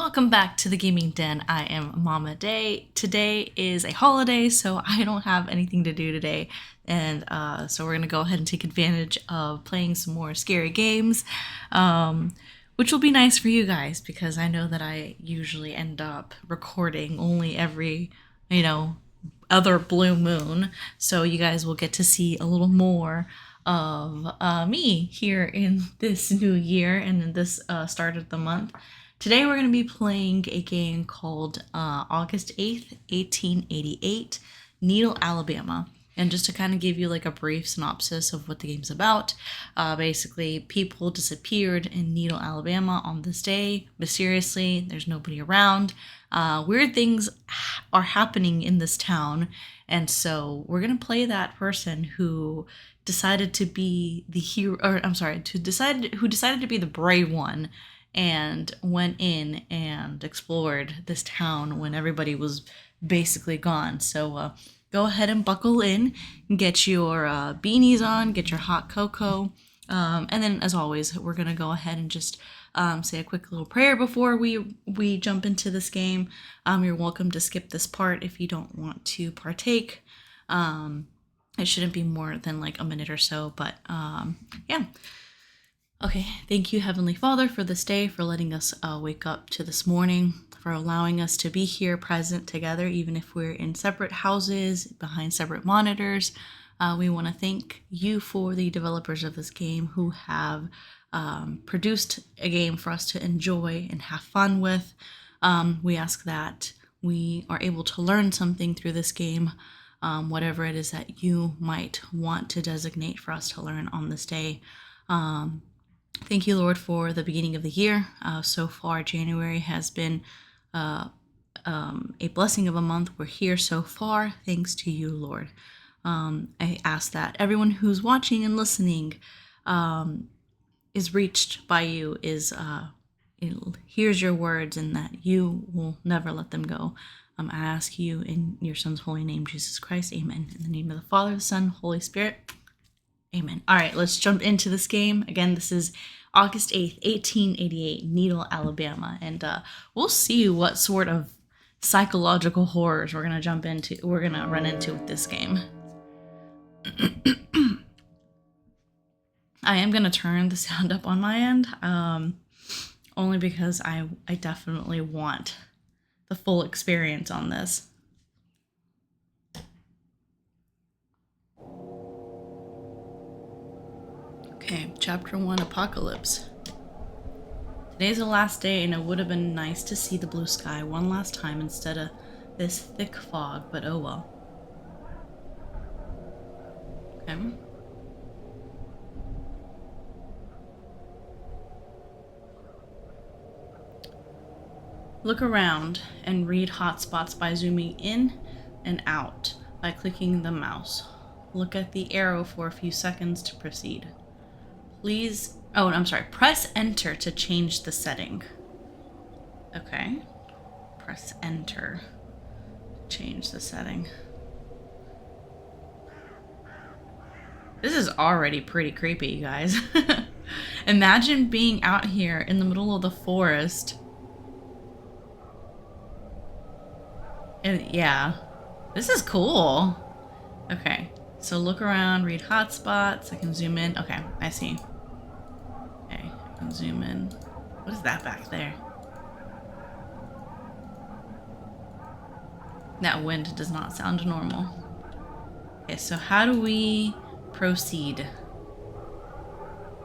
Welcome back to the Gaming Den. I am Mama Day. Today is a holiday, so I don't have anything to do today. And so we're going to go ahead and take advantage of playing some more scary games, which will be nice for you guys because I know that I usually end up recording only every, other blue moon. So you guys will get to see a little more of me here in this new year and in this start of the month. Today we're going to be playing a game called August 8th, 1888, Needle, Alabama. And just to kind of give you like a brief synopsis of what the game's about, basically people disappeared in Needle, Alabama on this day. Mysteriously, there's nobody around. Weird things are happening in this town. And so we're going to play that person who decided to be the hero, who decided to be the brave one and went in and explored this town when everybody was basically gone. So go ahead and buckle in and get your beanies on, get your hot cocoa. And then, as always, we're going to go ahead and just say a quick little prayer before we jump into this game. You're welcome to skip this part if you don't want to partake. It shouldn't be more than like a minute or so, but yeah. Okay, thank you, Heavenly Father, for this day, for letting us wake up to this morning, for allowing us to be here present together, even if we're in separate houses, behind separate monitors. We want to thank you for the developers of this game who have produced a game for us to enjoy and have fun with. We ask that we are able to learn something through this game, whatever it is that you might want to designate for us to learn on this day. Thank you, Lord, for the beginning of the year. So far, January has been a blessing of a month. We're here so far, thanks to you, Lord. I ask that everyone who's watching and listening is reached by you, hears your words, and that you will never let them go. I ask you in your Son's holy name, Jesus Christ. Amen. In the name of the Father, the Son, Holy Spirit. Amen. All right, let's jump into this game. Again, this is August 8th, 1888, Needle, Alabama. And we'll see what sort of psychological horrors we're going to run into with this game. I am going to turn the sound up on my end, only because I definitely want the full experience on this. Okay, Chapter 1, Apocalypse. Today's the last day, and it would have been nice to see the blue sky one last time instead of this thick fog, but oh well. Okay. Look around and read hotspots by zooming in and out by clicking the mouse. Look at the arrow for a few seconds to proceed. Press enter to change the setting. Okay. Press enter to change the setting. This is already pretty creepy, you guys. Imagine being out here in the middle of the forest. And yeah, this is cool. Okay, so look around, read hotspots. I can zoom in. Okay, I see. Okay, I can zoom in. What is that back there? That wind does not sound normal. Okay, so how do we proceed?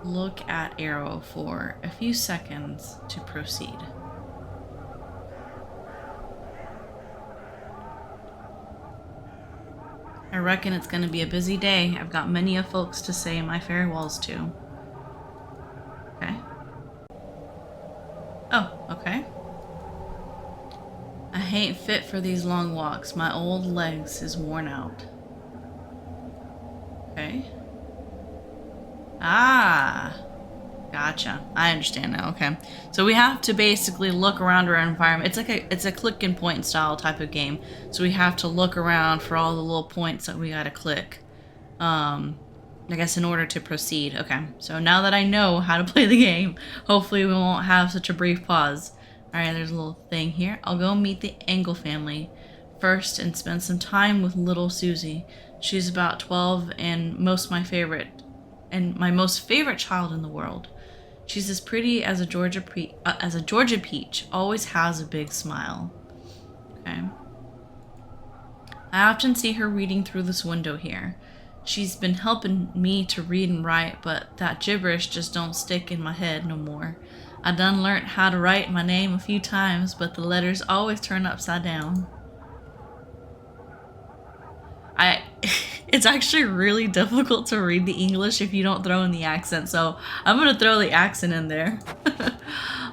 Look at arrow for a few seconds to proceed. I reckon it's going to be a busy day. I've got many of folks to say my farewells to. Okay. Oh, okay. I ain't fit for these long walks. My old legs is worn out. Okay. Ah. Gotcha. I understand now. Okay. So we have to basically look around our environment. It's a click and point style type of game. So we have to look around for all the little points that we gotta click. I guess in order to proceed. Okay. So now that I know how to play the game, hopefully we won't have such a brief pause. Alright, there's a little thing here. I'll go meet the Engel family first and spend some time with little Susie. She's about 12 and my most favorite child in the world. She's as pretty as a Georgia peach, always has a big smile. Okay. I often see her reading through this window here. She's been helping me to read and write, but that gibberish just don't stick in my head no more. I done learnt how to write my name a few times, but the letters always turn upside down. It's actually really difficult to read the English if you don't throw in the accent, so I'm gonna throw the accent in there.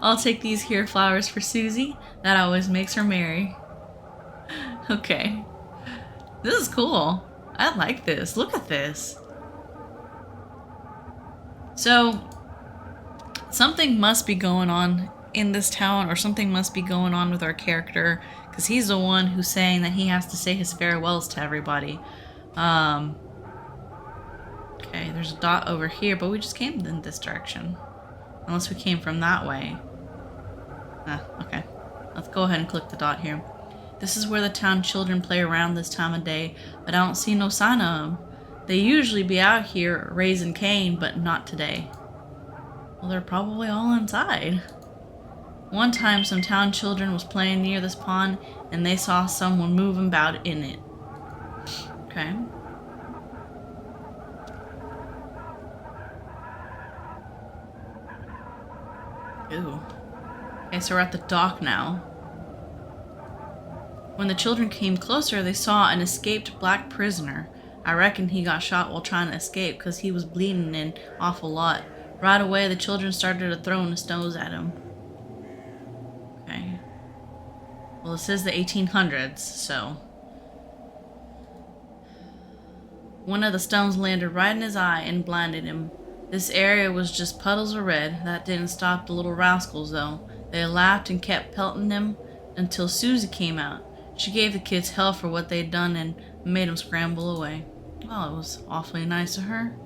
I'll take these here flowers for Susie. That always makes her merry. Okay. This is cool. I like this. Look at this. So, something must be going on in this town, or something must be going on with our character, because he's the one who's saying that he has to say his farewells to everybody. Okay, there's a dot over here, but we just came in this direction. Unless we came from that way. Okay. Let's go ahead and click the dot here. This is where the town children play around this time of day, but I don't see no sign of them. They usually be out here raising Cain, but not today. Well, they're probably all inside. One time some town children was playing near this pond, and they saw someone moving about in it. Okay. Ooh. Okay, so we're at the dock now. When the children came closer, they saw an escaped black prisoner. I reckon he got shot while trying to escape because he was bleeding an awful lot. Right away, the children started throwing the stones at him. Okay. Well, it says the 1800s, so... One of the stones landed right in his eye and blinded him. This area was just puddles of red. That didn't stop the little rascals, though. They laughed and kept pelting him until Susie came out. She gave the kids hell for what they'd done and made them scramble away. Well, it was awfully nice of her.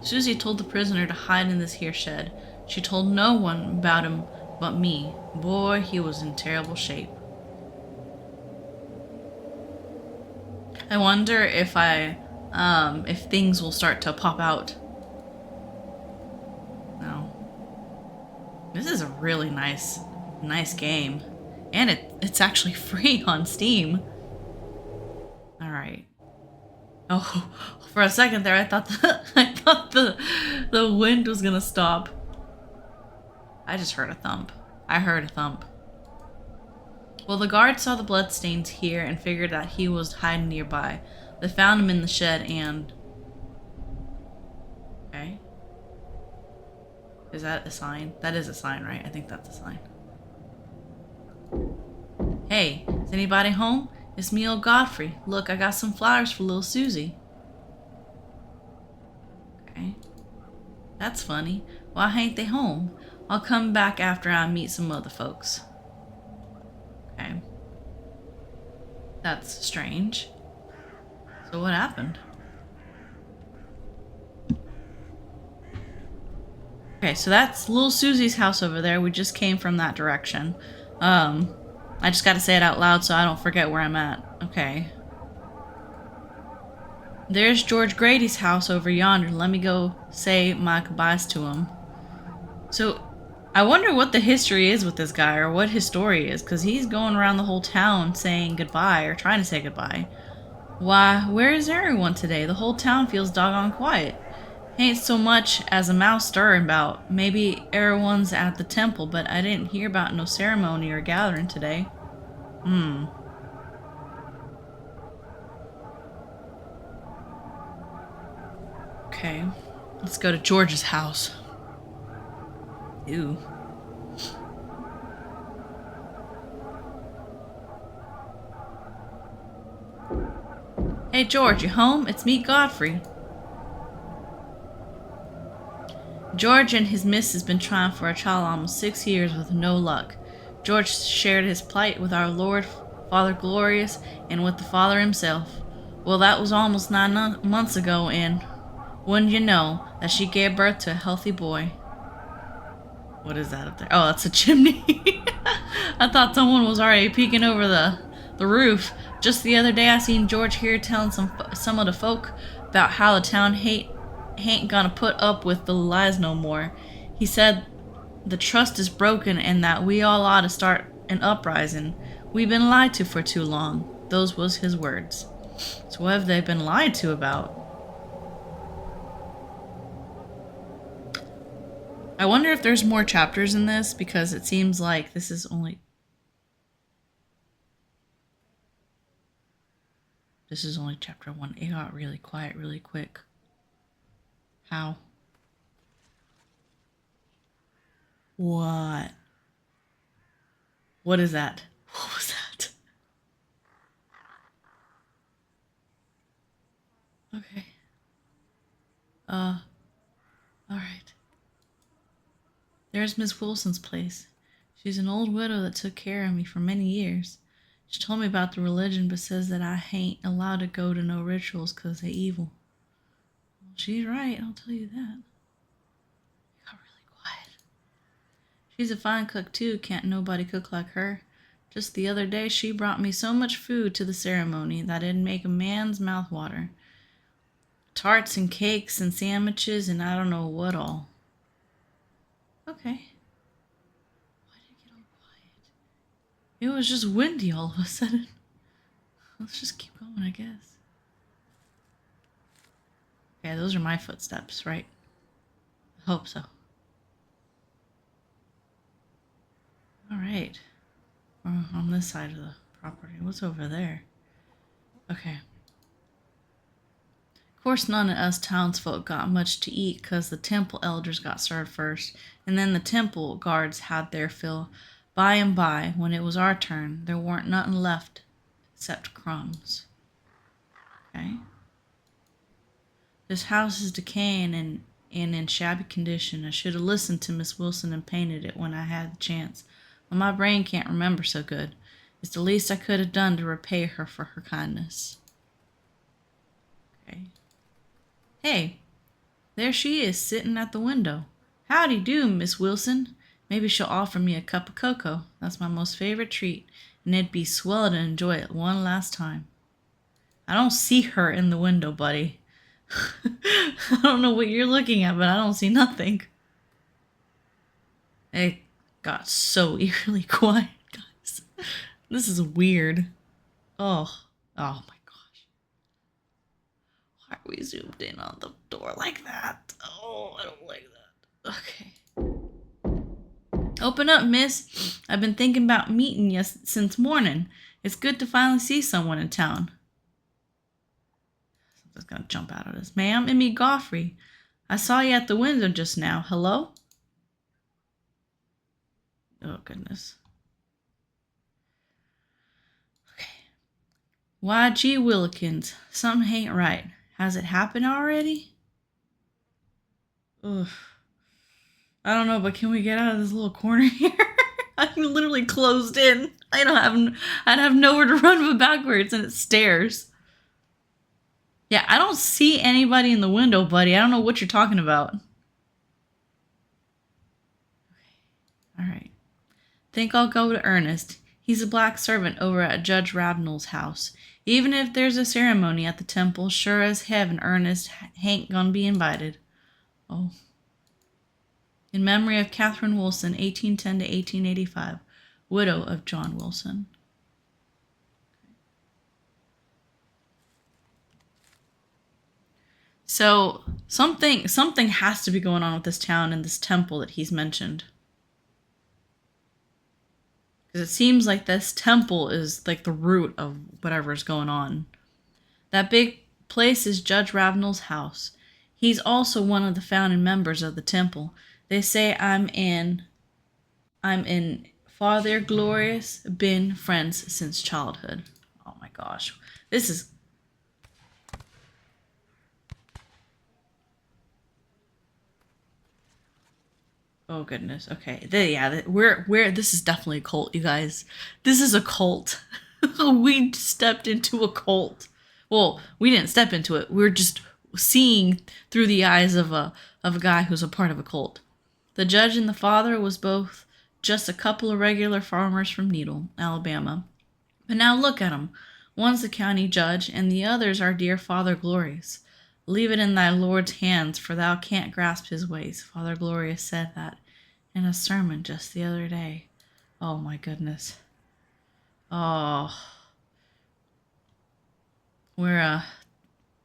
Susie told the prisoner to hide in this here shed. She told no one about him but me. Boy, he was in terrible shape. I wonder if if things will start to pop out. No. This is a really nice game. And it's actually free on Steam. Alright. Oh, for a second there I thought the wind was gonna stop. I just heard a thump. I heard a thump. Well, the guards saw the bloodstains here and figured that he was hiding nearby. They found him in the shed and... Okay. Is that a sign? That is a sign, right? I think that's a sign. Hey, is anybody home? It's me, old Godfrey. Look, I got some flowers for little Susie. Okay. That's funny. Why ain't they home? I'll come back after I meet some other folks. Okay. That's strange. So what happened? Okay, so that's little Susie's house over there. We just came from that direction. I just gotta say it out loud so I don't forget where I'm at. Okay. There's George Grady's house over yonder. Let me go say my goodbyes to him. So, I wonder what the history is with this guy, or what his story is, because he's going around the whole town saying goodbye, or trying to say goodbye. Why, where is everyone today? The whole town feels doggone quiet. Ain't so much as a mouse stirring about. Maybe everyone's at the temple, but I didn't hear about no ceremony or gathering today. Okay, let's go to George's house. Ew. Hey George, you home? It's me, Godfrey. George and his miss has been trying for a child almost 6 years with no luck. George shared his plight with our Lord, Father Glorious, and with the Father himself. Well, that was almost 9 months ago, and wouldn't you know that she gave birth to a healthy boy. What is that up there? Oh, that's a chimney. I thought someone was already peeking over the roof. Just the other day, I seen George here telling some of the folk about how the town ain't gonna put up with the lies no more. He said the trust is broken and that we all ought to start an uprising. We've been lied to for too long. Those was his words. So what have they been lied to about? I wonder if there's more chapters in this, because it seems like this is only chapter 1. It got really quiet really quick. How? What? What is that? What was that? Okay. Alright. There's Miss Wilson's place. She's an old widow that took care of me for many years. She told me about the religion, but says that I ain't allowed to go to no rituals 'cause they evil. Well, she's right, I'll tell you that. It got really quiet. She's a fine cook, too. Can't nobody cook like her. Just the other day, she brought me so much food to the ceremony that it'd make a man's mouth water. Tarts and cakes and sandwiches and I don't know what all. Okay. Why did it get all quiet? It was just windy all of a sudden. Let's just keep going, I guess. Okay, those are my footsteps, right? I hope so. Alright. On this side of the property. What's over there? Okay. Of course, none of us townsfolk got much to eat 'cause the temple elders got served first, and then the temple guards had their fill. By and by, when it was our turn, there weren't nothing left except crumbs. Okay. This house is decaying and in shabby condition. I should have listened to Miss Wilson and painted it when I had the chance, but my brain can't remember so good. It's the least I could have done to repay her for her kindness. Okay. Hey, there she is, sitting at the window. Howdy do, Miss Wilson. Maybe she'll offer me a cup of cocoa. That's my most favorite treat, and it'd be swell to enjoy it one last time. I don't see her in the window, buddy. I don't know what you're looking at, but I don't see nothing. It got so eerily quiet, guys. This is weird. Oh my gosh. Why are we zoomed in on the door like that? Oh, I don't like that. Okay. Open up, miss. I've been thinking about meeting you since morning. It's good to finally see someone in town. Something's gonna jump out of this. Ma'am, it's me, Godfrey. I saw you at the window just now. Hello? Oh, goodness. Okay. Why, gee willikins. Something ain't right. Has it happened already? Ugh. I don't know, but can we get out of this little corner here? I'm literally closed in. I'd have nowhere to run but backwards, and it's stairs. Yeah, I don't see anybody in the window, buddy. I don't know what you're talking about. Okay. All right. Think I'll go to Ernest. He's a black servant over at Judge Rabnell's house. Even if there's a ceremony at the temple, sure as heaven Ernest ain't gonna be invited. Oh. In memory of Catherine Wilson, 1810 to 1885, widow of John Wilson. So something has to be going on with this town and this temple that he's mentioned. Because it seems like this temple is like the root of whatever's going on. That big place is Judge Ravenel's house. He's also one of the founding members of the temple. They say I'm in Father Glorious, been friends since childhood. Oh my gosh. This is... Oh goodness. Okay. We're this is definitely a cult, you guys. This is a cult. We stepped into a cult. Well, we didn't step into it. We're just seeing through the eyes of a guy who's a part of a cult. The judge and the father was both just a couple of regular farmers from Needle, Alabama. But now look at 'em. One's the county judge, and the other's our dear Father Glorious. Leave it in thy Lord's hands, for thou can't grasp his ways. Father Glorious said that in a sermon just the other day. Oh my goodness. Oh. We're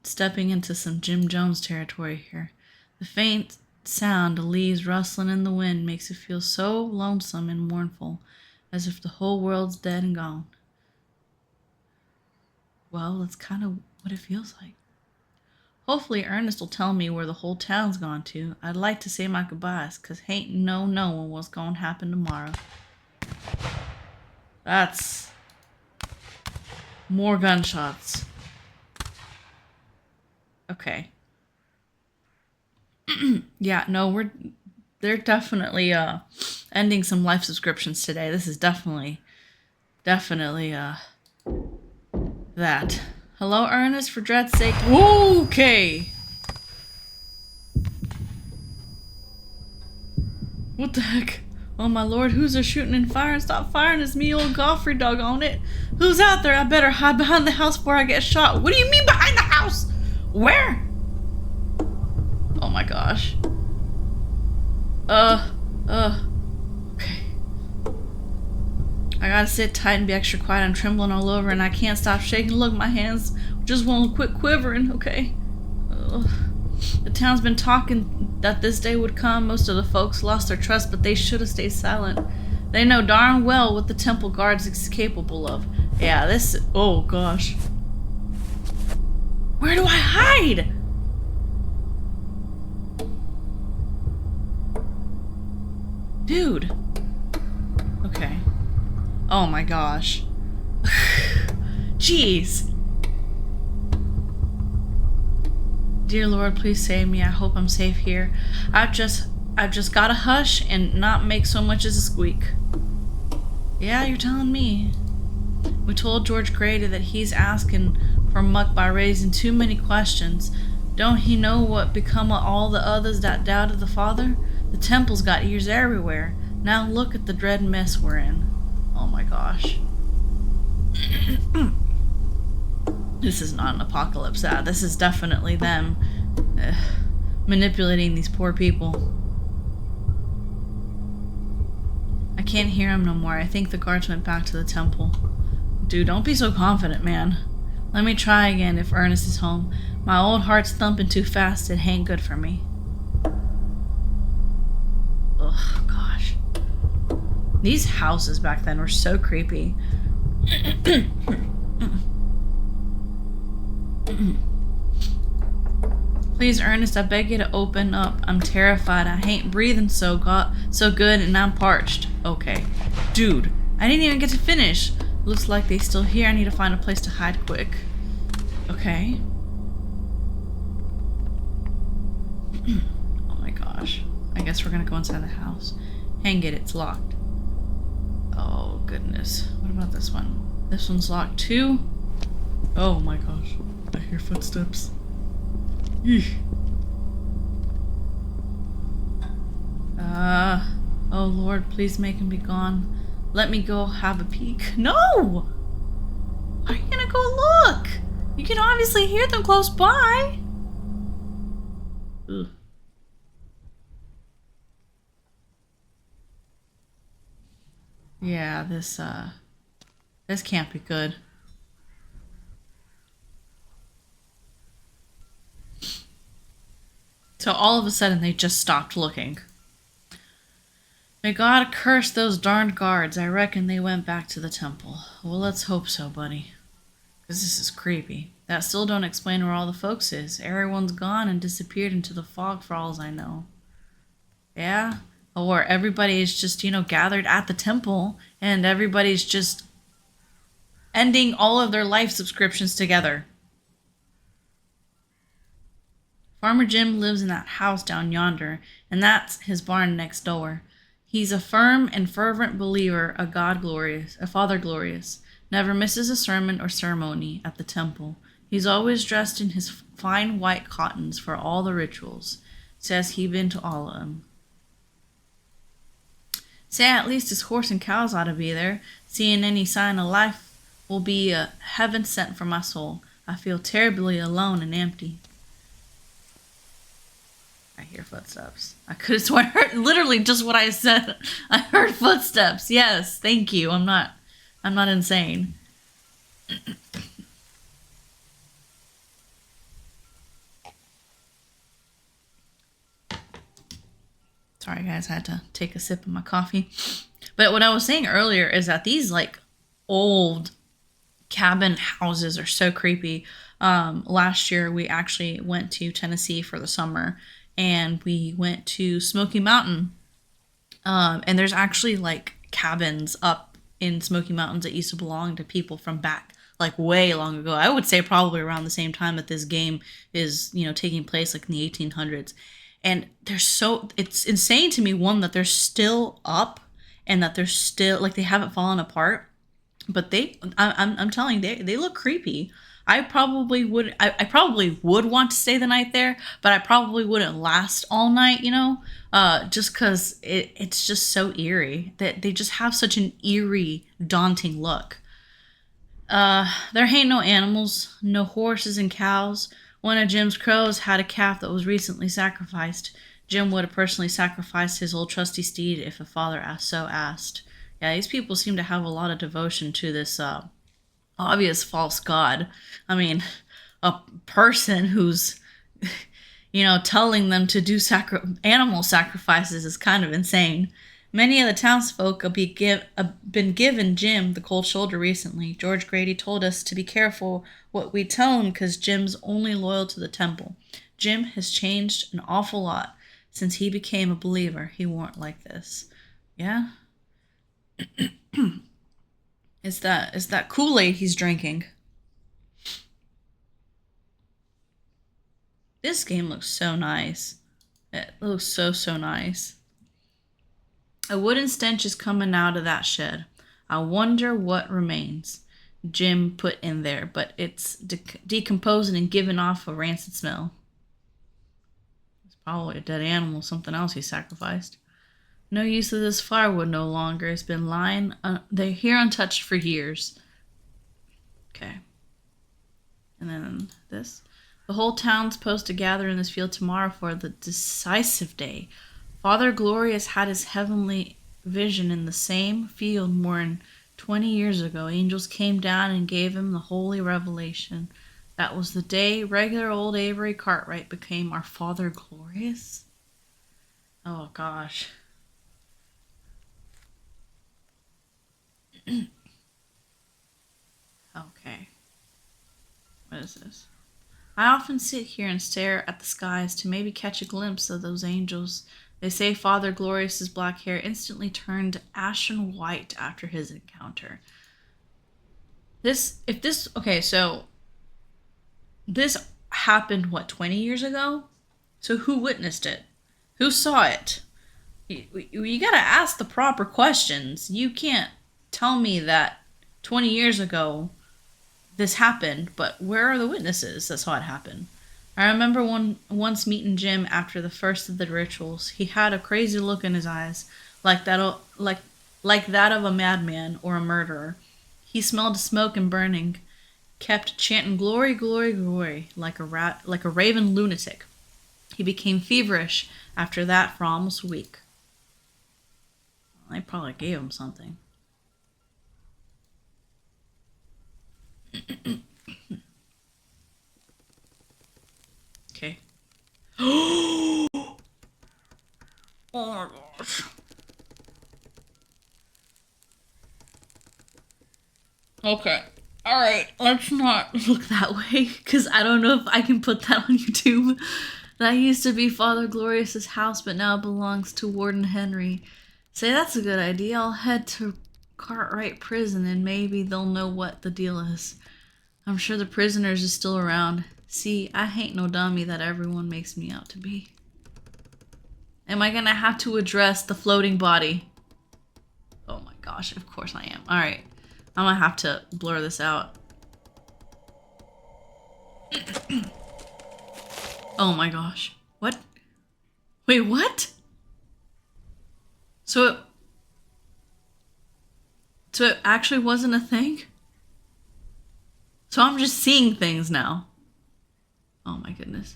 stepping into some Jim Jones territory here. The faint sound of leaves rustling in the wind makes it feel so lonesome and mournful, as if the whole world's dead and gone. Well, that's kind of what it feels like. Hopefully Ernest will tell me where the whole town's gone to. I'd like to say my goodbyes, 'cause ain't no knowing what's gonna happen tomorrow. That's more gunshots. Okay. Yeah, no, they're definitely ending some life subscriptions today. This is definitely that. Hello, Ernest, for dread's sake. Okay. What the heck? Oh my lord, who's there shooting and firing? Stop firing, it's me, old Godfrey, doggone it. Who's out there? I better hide behind the house before I get shot. What do you mean behind the house? Where? Oh my gosh. Okay. I gotta sit tight and be extra quiet. I'm trembling all over and I can't stop shaking. Look, my hands just won't quit quivering, okay? The town's been talking that this day would come. Most of the folks lost their trust, but they should have stayed silent. They know darn well what the temple guards is capable of. Yeah, oh gosh. Where do I hide? Dude. Okay. Oh my gosh. Jeez. Dear Lord, please save me. I hope I'm safe here. I've just gotta hush and not make so much as a squeak. Yeah, you're telling me. We told George Grady that he's asking for muck by raising too many questions. Don't he know what become of all the others that doubted the Father? The temple's got ears everywhere. Now look at the dread mess we're in. Oh my gosh. This is not an apocalypse. This is definitely them manipulating these poor people. I can't hear him no more. I think the guards went back to the temple. Dude, don't be so confident, man. Let me try again if Ernest is home. My old heart's thumping too fast. It ain't good for me. Ugh, gosh. These houses back then were so creepy. Please, Ernest, I beg you to open up. I'm terrified. I ain't breathing so good and I'm parched. Okay. Dude, I didn't even get to finish. Looks like they still here. I need to find a place to hide quick. Okay. Oh my gosh. I guess we're gonna go inside the house. Hang it, it's locked. Oh goodness. What about this one? This one's locked too? Oh my gosh. I hear footsteps. Eesh. Oh Lord, please make him be gone. Let me go have a peek. No! Why are you gonna go look? You can obviously hear them close by. Ugh. Yeah, this can't be good. So all of a sudden they just stopped looking. May God curse those darned guards. I reckon they went back to the temple. Well, let's hope so, buddy. Because this is creepy. That still don't explain where all the folks is. Everyone's gone and disappeared into the fog for all I know. Yeah? Or everybody is just, gathered at the temple and everybody's just ending all of their life subscriptions together. Farmer Jim lives in that house down yonder, and that's his barn next door. He's a firm and fervent believer of Father Glorious. Never misses a sermon or ceremony at the temple. He's always dressed in his fine white cottons for all the rituals. Says he been to all of them. Say at least his horse and cows ought to be there. Seeing any sign of life will be a heaven sent for my soul. I feel terribly alone and empty. I hear footsteps. I could have sworn I heard literally just what I said. I heard footsteps. Yes, thank you. I'm not insane. Sorry guys, I had to take a sip of my coffee. But what I was saying earlier is that these like old cabin houses are so creepy. Last year we actually went to Tennessee for the summer, and we went to Smoky Mountain. And there's actually like cabins up in Smoky Mountains that used to belong to people from back like way long ago. I would say probably around the same time that this game is, taking place, like in the 1800s. And it's insane to me, one, that they're still up and that they're still like they haven't fallen apart. But I'm telling you, they look creepy. I probably would want to stay the night there, but I probably wouldn't last all night, just because it's just so eerie. That they just have such an eerie, daunting look. There ain't no animals, no horses and cows. One of Jim's crows had a calf that was recently sacrificed. Jim would have personally sacrificed his old trusty steed if a father asked. Yeah, these people seem to have a lot of devotion to this obvious false god. I mean, a person who's, telling them to do animal sacrifices is kind of insane. Many of the townsfolk have been given Jim the cold shoulder recently. George Grady told us to be careful what we tell him because Jim's only loyal to the temple. Jim has changed an awful lot since he became a believer. He weren't like this. Yeah? It's that Kool-Aid he's drinking. This game looks so nice. It looks so nice. A wooden stench is coming out of that shed. I wonder what remains. Jim put in there, but it's decomposing and giving off a rancid smell. It's probably a dead animal, something else he sacrificed. No use of this firewood no longer. It's been lying they're here untouched for years. Okay. And then this. The whole town's supposed to gather in this field tomorrow for the decisive day. Father Glorious had his heavenly vision in the same field more than 20 years ago. Angels came down and gave him the holy revelation. That was the day regular old Avery Cartwright became our Father Glorious. Oh, gosh. Okay. What is this? I often sit here and stare at the skies to maybe catch a glimpse of those angels. They say Father Glorious's black hair instantly turned ashen white after his encounter. So this happened, 20 years ago? So who witnessed it? Who saw it? You gotta ask the proper questions. You can't tell me that 20 years ago this happened, but where are the witnesses that saw it happen? I remember once meeting Jim after the first of the rituals. He had a crazy look in his eyes, like that of a madman or a murderer. He smelled smoke and burning, kept chanting glory, glory, glory, like a raven lunatic. He became feverish after that for almost a week. I probably gave him something. Okay. Oh my gosh. Okay. Alright, let's not look that way, because I don't know if I can put that on YouTube. That used to be Father Glorious's house, but now belongs to Warden Henry. Say, that's a good idea. I'll head to Cartwright Prison, and maybe they'll know what the deal is. I'm sure the prisoners is still around. See, I ain't no dummy that everyone makes me out to be. Am I gonna have to address the floating body? Oh my gosh, of course I am. Alright, I'm gonna have to blur this out. Oh my gosh. What? Wait, what? So So it actually wasn't a thing? So I'm just seeing things now. Oh my goodness.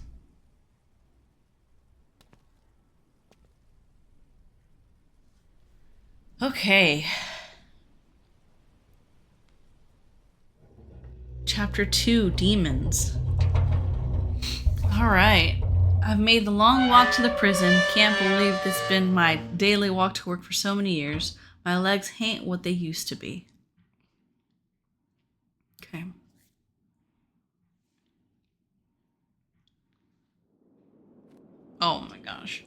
Okay. Chapter 2, Demons. Alright. I've made the long walk to the prison. Can't believe this been my daily walk to work for so many years. My legs ain't what they used to be. Okay. Oh my gosh.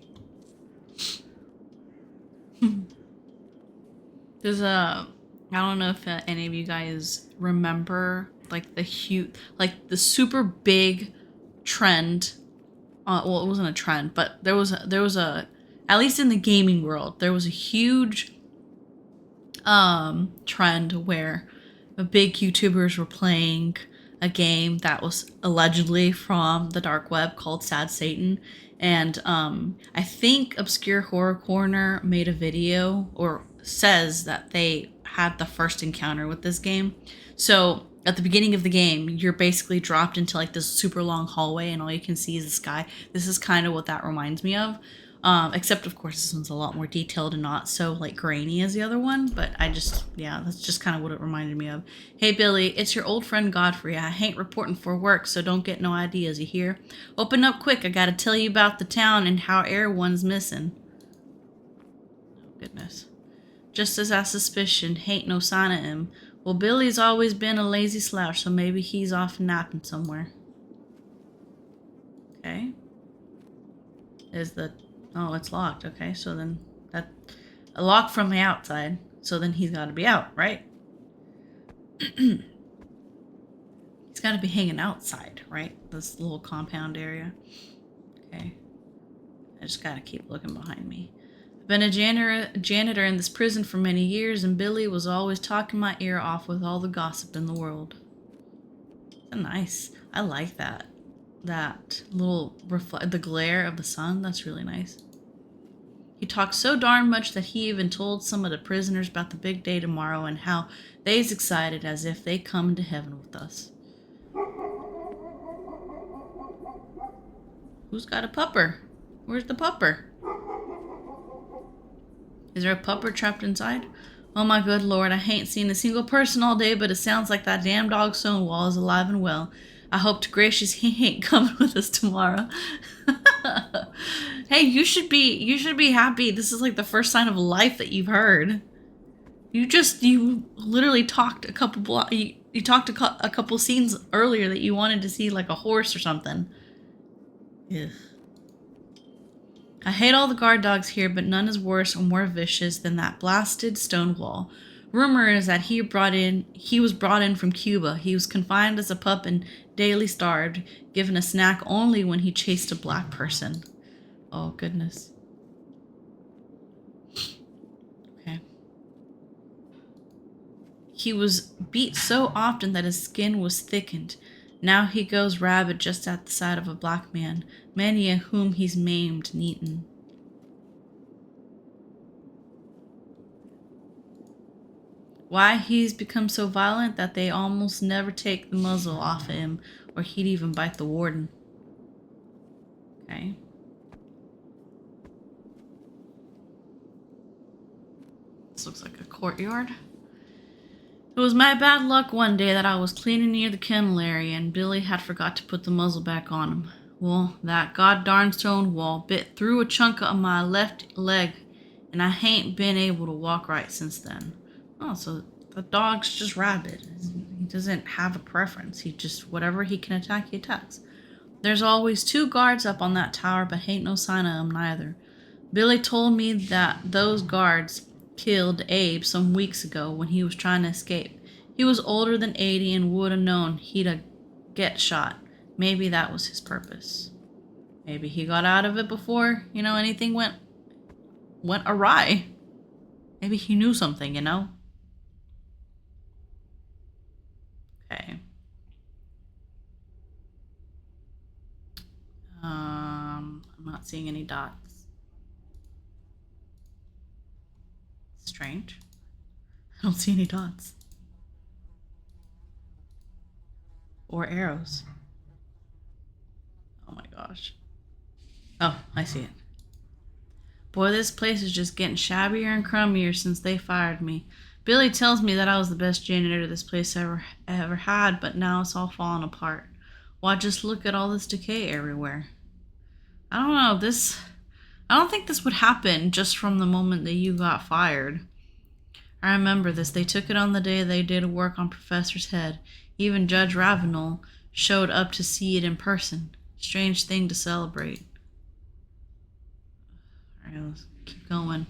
There's a, I don't know if any of you guys remember like the huge, like the super big trend. Well, it wasn't a trend, but there was a, at least in the gaming world, there was a huge trend where the big YouTubers were playing a game that was allegedly from the dark web called Sad Satan. And I think Obscure Horror Corner made a video or says that they had the first encounter with this game. So at the beginning of the game, you're basically dropped into like this super long hallway and all you can see is the sky. This is kind of what that reminds me of. Except of course this one's a lot more detailed and not so like grainy as the other one, but yeah, that's just kind of what it reminded me of. Hey Billy, it's your old friend Godfrey. I ain't reporting for work, so don't get no ideas, you hear? Open up quick, I gotta tell you about the town and how everyone's missing. Oh goodness. Just as I suspicioned, ain't no sign of him. Well, Billy's always been a lazy slouch, so maybe he's off napping somewhere. Okay. Oh, it's locked. Okay, so then that a lock from the outside. So then he's got to be out, right? He's got to be hanging outside, right? This little compound area. Okay. I just got to keep looking behind me. I've been a janitor in this prison for many years, and Billy was always talking my ear off with all the gossip in the world. Nice. I like that. That little the glare of the sun. That's really nice. He talked so darn much that he even told some of the prisoners about the big day tomorrow and how they's excited as if they come into heaven with us. Who's got a pupper? Where's the pupper? Is there a pupper trapped inside? Oh my good lord, I ain't seen a single person all day, but it sounds like that damn dog Stonewall is alive and well. I hope to gracious he ain't coming with us tomorrow. Hey, you should be happy. This is like the first sign of life that you've heard. You literally talked a couple you talked a couple scenes earlier that you wanted to see like a horse or something. Ugh. I hate all the guard dogs here, but none is worse or more vicious than that blasted Stonewall. Rumor is that he was brought in from Cuba. He was confined as a pup and daily starved, given a snack only when he chased a black person. Oh, goodness. Okay. He was beat so often that his skin was thickened. Now he goes rabid just at the sight of a black man, many of whom he's maimed and eaten. Why he's become so violent that they almost never take the muzzle off of him, or he'd even bite the warden. Okay. This looks like a courtyard. It was my bad luck one day that I was cleaning near the kennel area and Billy had forgot to put the muzzle back on him. Well, that goddarn Stonewall bit through a chunk of my left leg and I ain't been able to walk right since then. Oh, so the dog's just rabid. He doesn't have a preference. He just, whatever he can attack, he attacks. There's always 2 guards up on that tower, but ain't no sign of 'em neither. Billy told me that those guards killed Abe some weeks ago when he was trying to escape. He was older than 80 and would have known he'd get shot. Maybe that was his purpose. Maybe he got out of it before, anything went awry. Maybe he knew something, Okay. I'm not seeing any dots. Strange. I don't see any dots. Or arrows. Oh my gosh. Oh, I see it. Boy, this place is just getting shabbier and crummier since they fired me. Billy tells me that I was the best janitor this place ever had, but now it's all falling apart. Why, just look at all this decay everywhere. I don't know, I don't think this would happen just from the moment that you got fired. I remember this. They took it on the day they did work on Professor's head. Even Judge Ravenel showed up to see it in person. Strange thing to celebrate. Alright, let's keep going.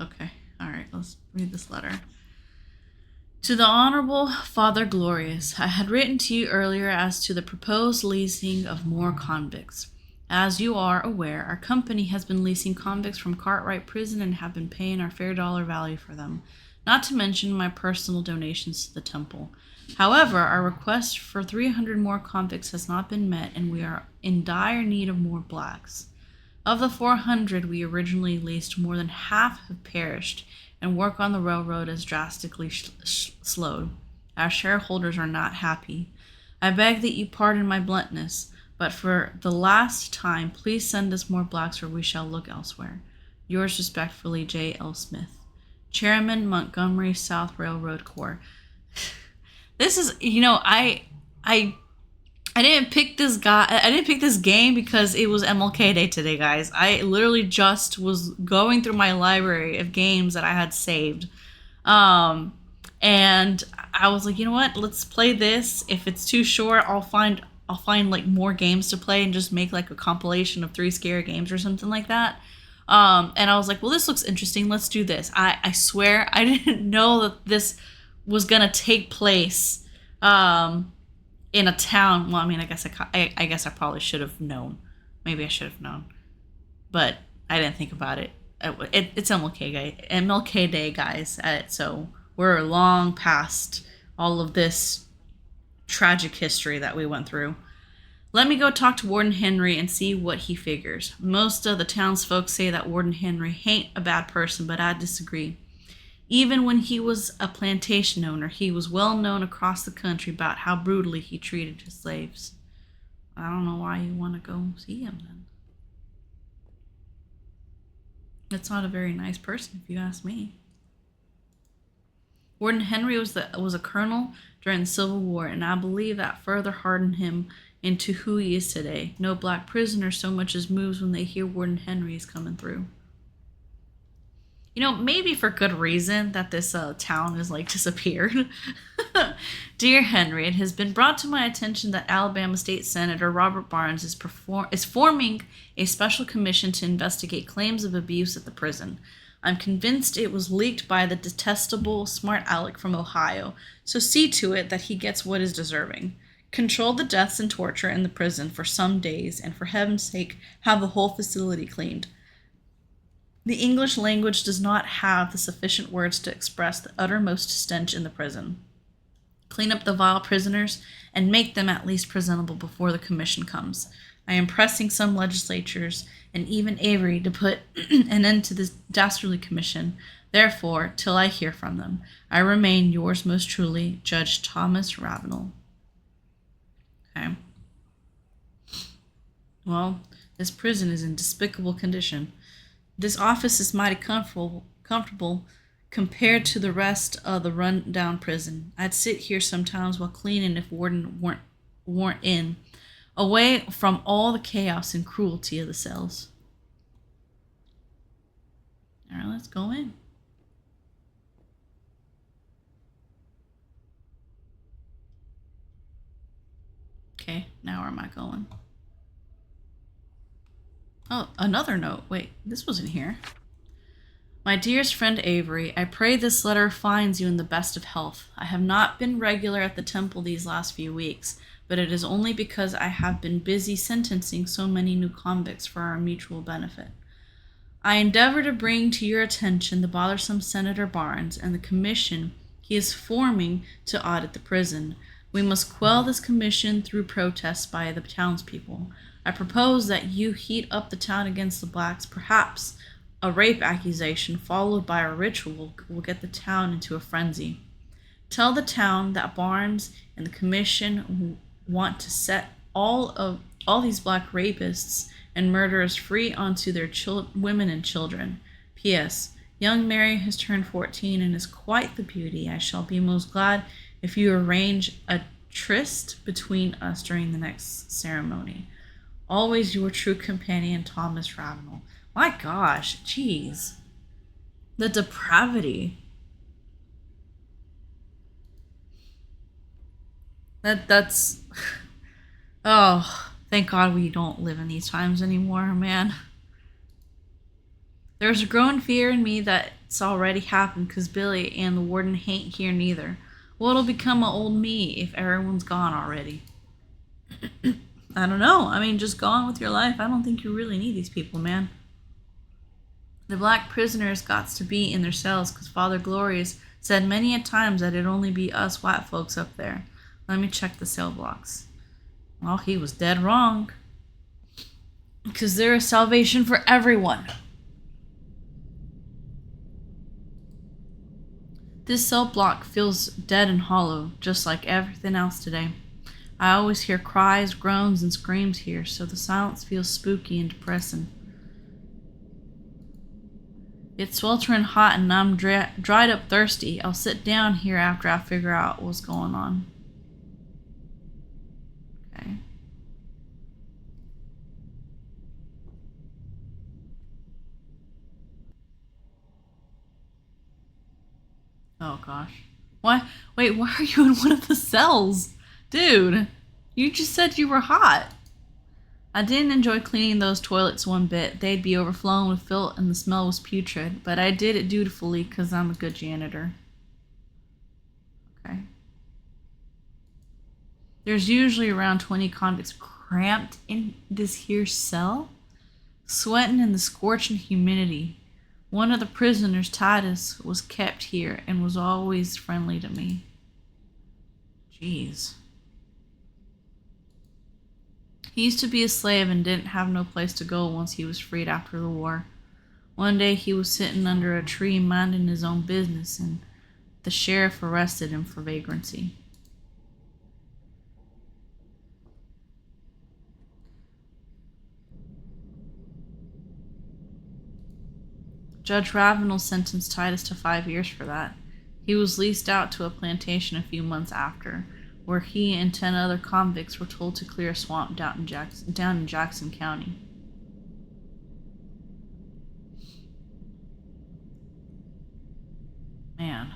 Okay, alright, let's read this letter. To the Honorable Father Glorious, I had written to you earlier as to the proposed leasing of more convicts. As you are aware, our company has been leasing convicts from Cartwright Prison and have been paying our fair dollar value for them, not to mention my personal donations to the temple. However, our request for 300 more convicts has not been met, and we are in dire need of more blacks. Of the 400 we originally leased, more than half have perished, and work on the railroad is drastically slowed. Our shareholders are not happy. I beg that you pardon my bluntness, but for the last time, please send us more blacks or we shall look elsewhere. Yours respectfully, J. L. Smith, Chairman, Montgomery South Railroad Corps. This is, I didn't pick this guy. I didn't pick this game because it was MLK Day today, guys. I literally just was going through my library of games that I had saved, and I was like, you know what? Let's play this. If it's too short, I'll find like more games to play and just make like a compilation of 3 scary games or something like that. And I was like, well, this looks interesting. Let's do this. I swear I didn't know that this was gonna take place in a town. Well, I mean, I guess I probably should have known. Maybe I should have known, but I didn't think about it. It's MLK Day, guys. So we're long past all of this tragic history that we went through. Let me go talk to Warden Henry and see what he figures. Most of the townsfolk say that Warden Henry ain't a bad person, but I disagree. Even when he was a plantation owner, he was well known across the country about how brutally he treated his slaves. I don't know why you want to go see him then. That's not a very nice person, if you ask me. Warden Henry was a colonel during the Civil War, and I believe that further hardened him into who he is today. No black prisoner so much as moves when they hear Warden Henry is coming through. Maybe for good reason that this town is like disappeared. Dear Henry, it has been brought to my attention that Alabama State Senator Robert Barnes is forming a special commission to investigate claims of abuse at the prison. I'm convinced it was leaked by the detestable smart aleck from Ohio, so see to it that he gets what is deserving. Control the deaths and torture in the prison for some days, and for heaven's sake, have the whole facility cleaned. The English language does not have the sufficient words to express the uttermost stench in the prison. Clean up the vile prisoners and make them at least presentable before the commission comes. I am pressing some legislatures and even Avery to put an end to this dastardly commission. Therefore, till I hear from them, I remain yours most truly, Judge Thomas Ravenel. Okay. Well, this prison is in despicable condition. This office is mighty comfortable compared to the rest of the run-down prison. I'd sit here sometimes while cleaning if warden weren't in, away from all the chaos and cruelty of the cells. All right, let's go in. Okay, now where am I going? Oh, another note. Wait, this wasn't here. My dearest friend Avery, I pray this letter finds you in the best of health. I have not been regular at the temple these last few weeks, but it is only because I have been busy sentencing so many new convicts for our mutual benefit. I endeavor to bring to your attention the bothersome Senator Barnes and the commission he is forming to audit the prison. We must quell this commission through protests by the townspeople. I propose that you heat up the town against the blacks. Perhaps a rape accusation followed by a ritual will get the town into a frenzy. Tell the town that Barnes and the commission want to set all these black rapists and murderers free onto their women and children. P.S. Young Mary has turned 14 and is quite the beauty. I shall be most glad if you arrange a tryst between us during the next ceremony. Always your true companion, Thomas Ravenel. My gosh, jeez. The depravity. That's oh, thank God we don't live in these times anymore, man. There's a growing fear in me that it's already happened because Billy and the warden ain't here neither. What'll become of old me if everyone's gone already? I don't know. I mean, just go on with your life. I don't think you really need these people, man. The black prisoners gots to be in their cells because Father Glorious said many a times that it'd only be us white folks up there. Let me check the cell blocks. Well, he was dead wrong. Because there is salvation for everyone. This cell block feels dead and hollow, just like everything else today. I always hear cries, groans, and screams here, so the silence feels spooky and depressing. It's sweltering hot and I'm dried up thirsty. I'll sit down here after I figure out what's going on. Okay. Oh gosh. Why? Wait, why are you in one of the cells? Dude, you just said you were hot. I didn't enjoy cleaning those toilets one bit. They'd be overflowing with filth and the smell was putrid, but I did it dutifully because I'm a good janitor. Okay. There's usually around 20 convicts cramped in this here cell, sweating in the scorching humidity. One of the prisoners, Titus, was kept here and was always friendly to me. Jeez. He used to be a slave and didn't have no place to go once he was freed after the war. One day he was sitting under a tree minding his own business and the sheriff arrested him for vagrancy. Judge Ravenel sentenced Titus to 5 years for that. He was leased out to a plantation a few months after, where he and 10 other convicts were told to clear a swamp down in Jackson County. Man.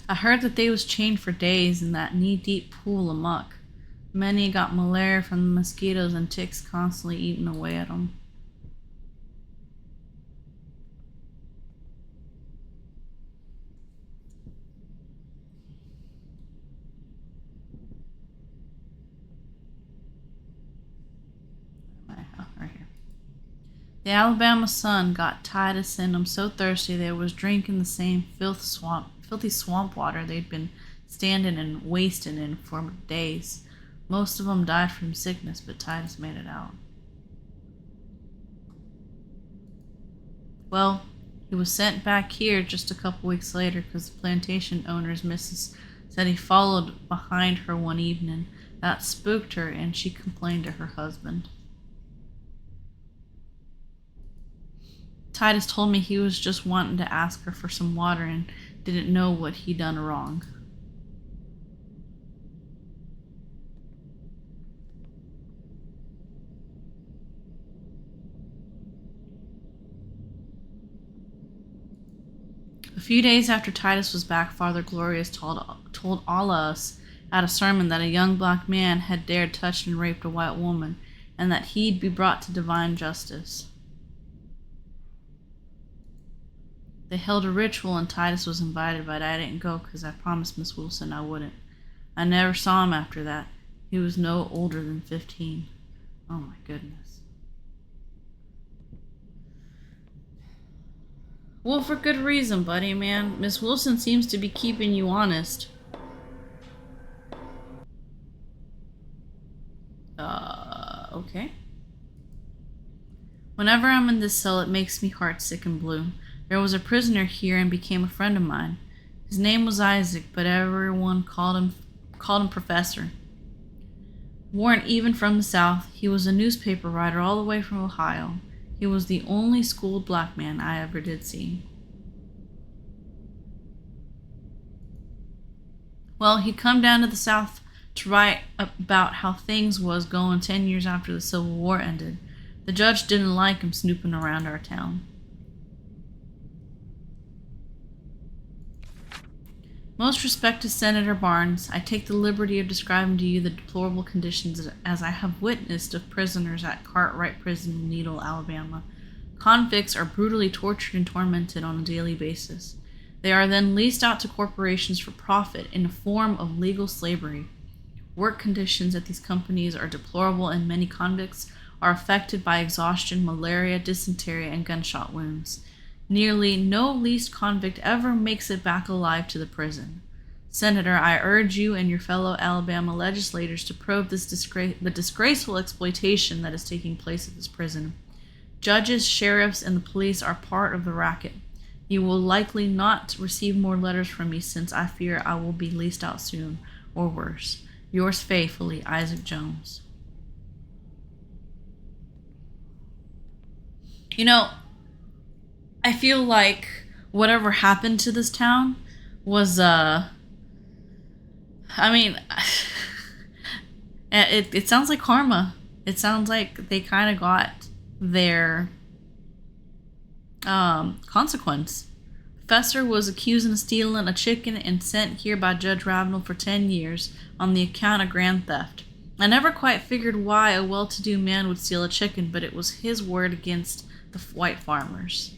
I heard that they was chained for days in that knee-deep pool of muck. Many got malaria from the mosquitoes and ticks constantly eating away at them. Right here. The Alabama sun got Titus and them so thirsty they was drinking the same filthy swamp water they'd been standing and wasting in for days. Most of them died from sickness, but Titus made it out. Well, he was sent back here just a couple weeks later because the plantation owner's missus said he followed behind her one evening. That spooked her and she complained to her husband. Titus told me he was just wanting to ask her for some water and didn't know what he'd done wrong. A few days after Titus was back, Father Glorious told all of us at a sermon that a young black man had dared touch and raped a white woman, and that he'd be brought to divine justice. They held a ritual and Titus was invited, but I didn't go because I promised Miss Wilson I wouldn't. I never saw him after that. He was no older than 15. Oh my goodness. Well, for good reason, buddy, man. Miss Wilson seems to be keeping you honest. Okay. Whenever I'm in this cell, it makes me heartsick and blue. There was a prisoner here and became a friend of mine. His name was Isaac, but everyone called him Professor. Weren't even from the South. He was a newspaper writer all the way from Ohio. He was the only schooled black man I ever did see. Well, he'd come down to the South to write about how things was going 10 years after the Civil War ended. The judge didn't like him snooping around our town. Most respected Senator Barnes, I take the liberty of describing to you the deplorable conditions as I have witnessed of prisoners at Cartwright Prison in Needle, Alabama. Convicts are brutally tortured and tormented on a daily basis. They are then leased out to corporations for profit in a form of legal slavery. Work conditions at these companies are deplorable, and many convicts are affected by exhaustion, malaria, dysentery, and gunshot wounds. Nearly no leased convict ever makes it back alive to the prison. Senator, I urge you and your fellow Alabama legislators to probe the disgraceful exploitation that is taking place at this prison. Judges, sheriffs, and the police are part of the racket. You will likely not receive more letters from me, since I fear I will be leased out soon, or worse. Yours faithfully, Isaac Jones. You know, I feel like whatever happened to this town was, it sounds like karma. It sounds like they kind of got their consequence. Fester was accused of stealing a chicken and sent here by Judge Ravenel for 10 years on the account of grand theft. I never quite figured why a well-to-do man would steal a chicken, but it was his word against the white farmers.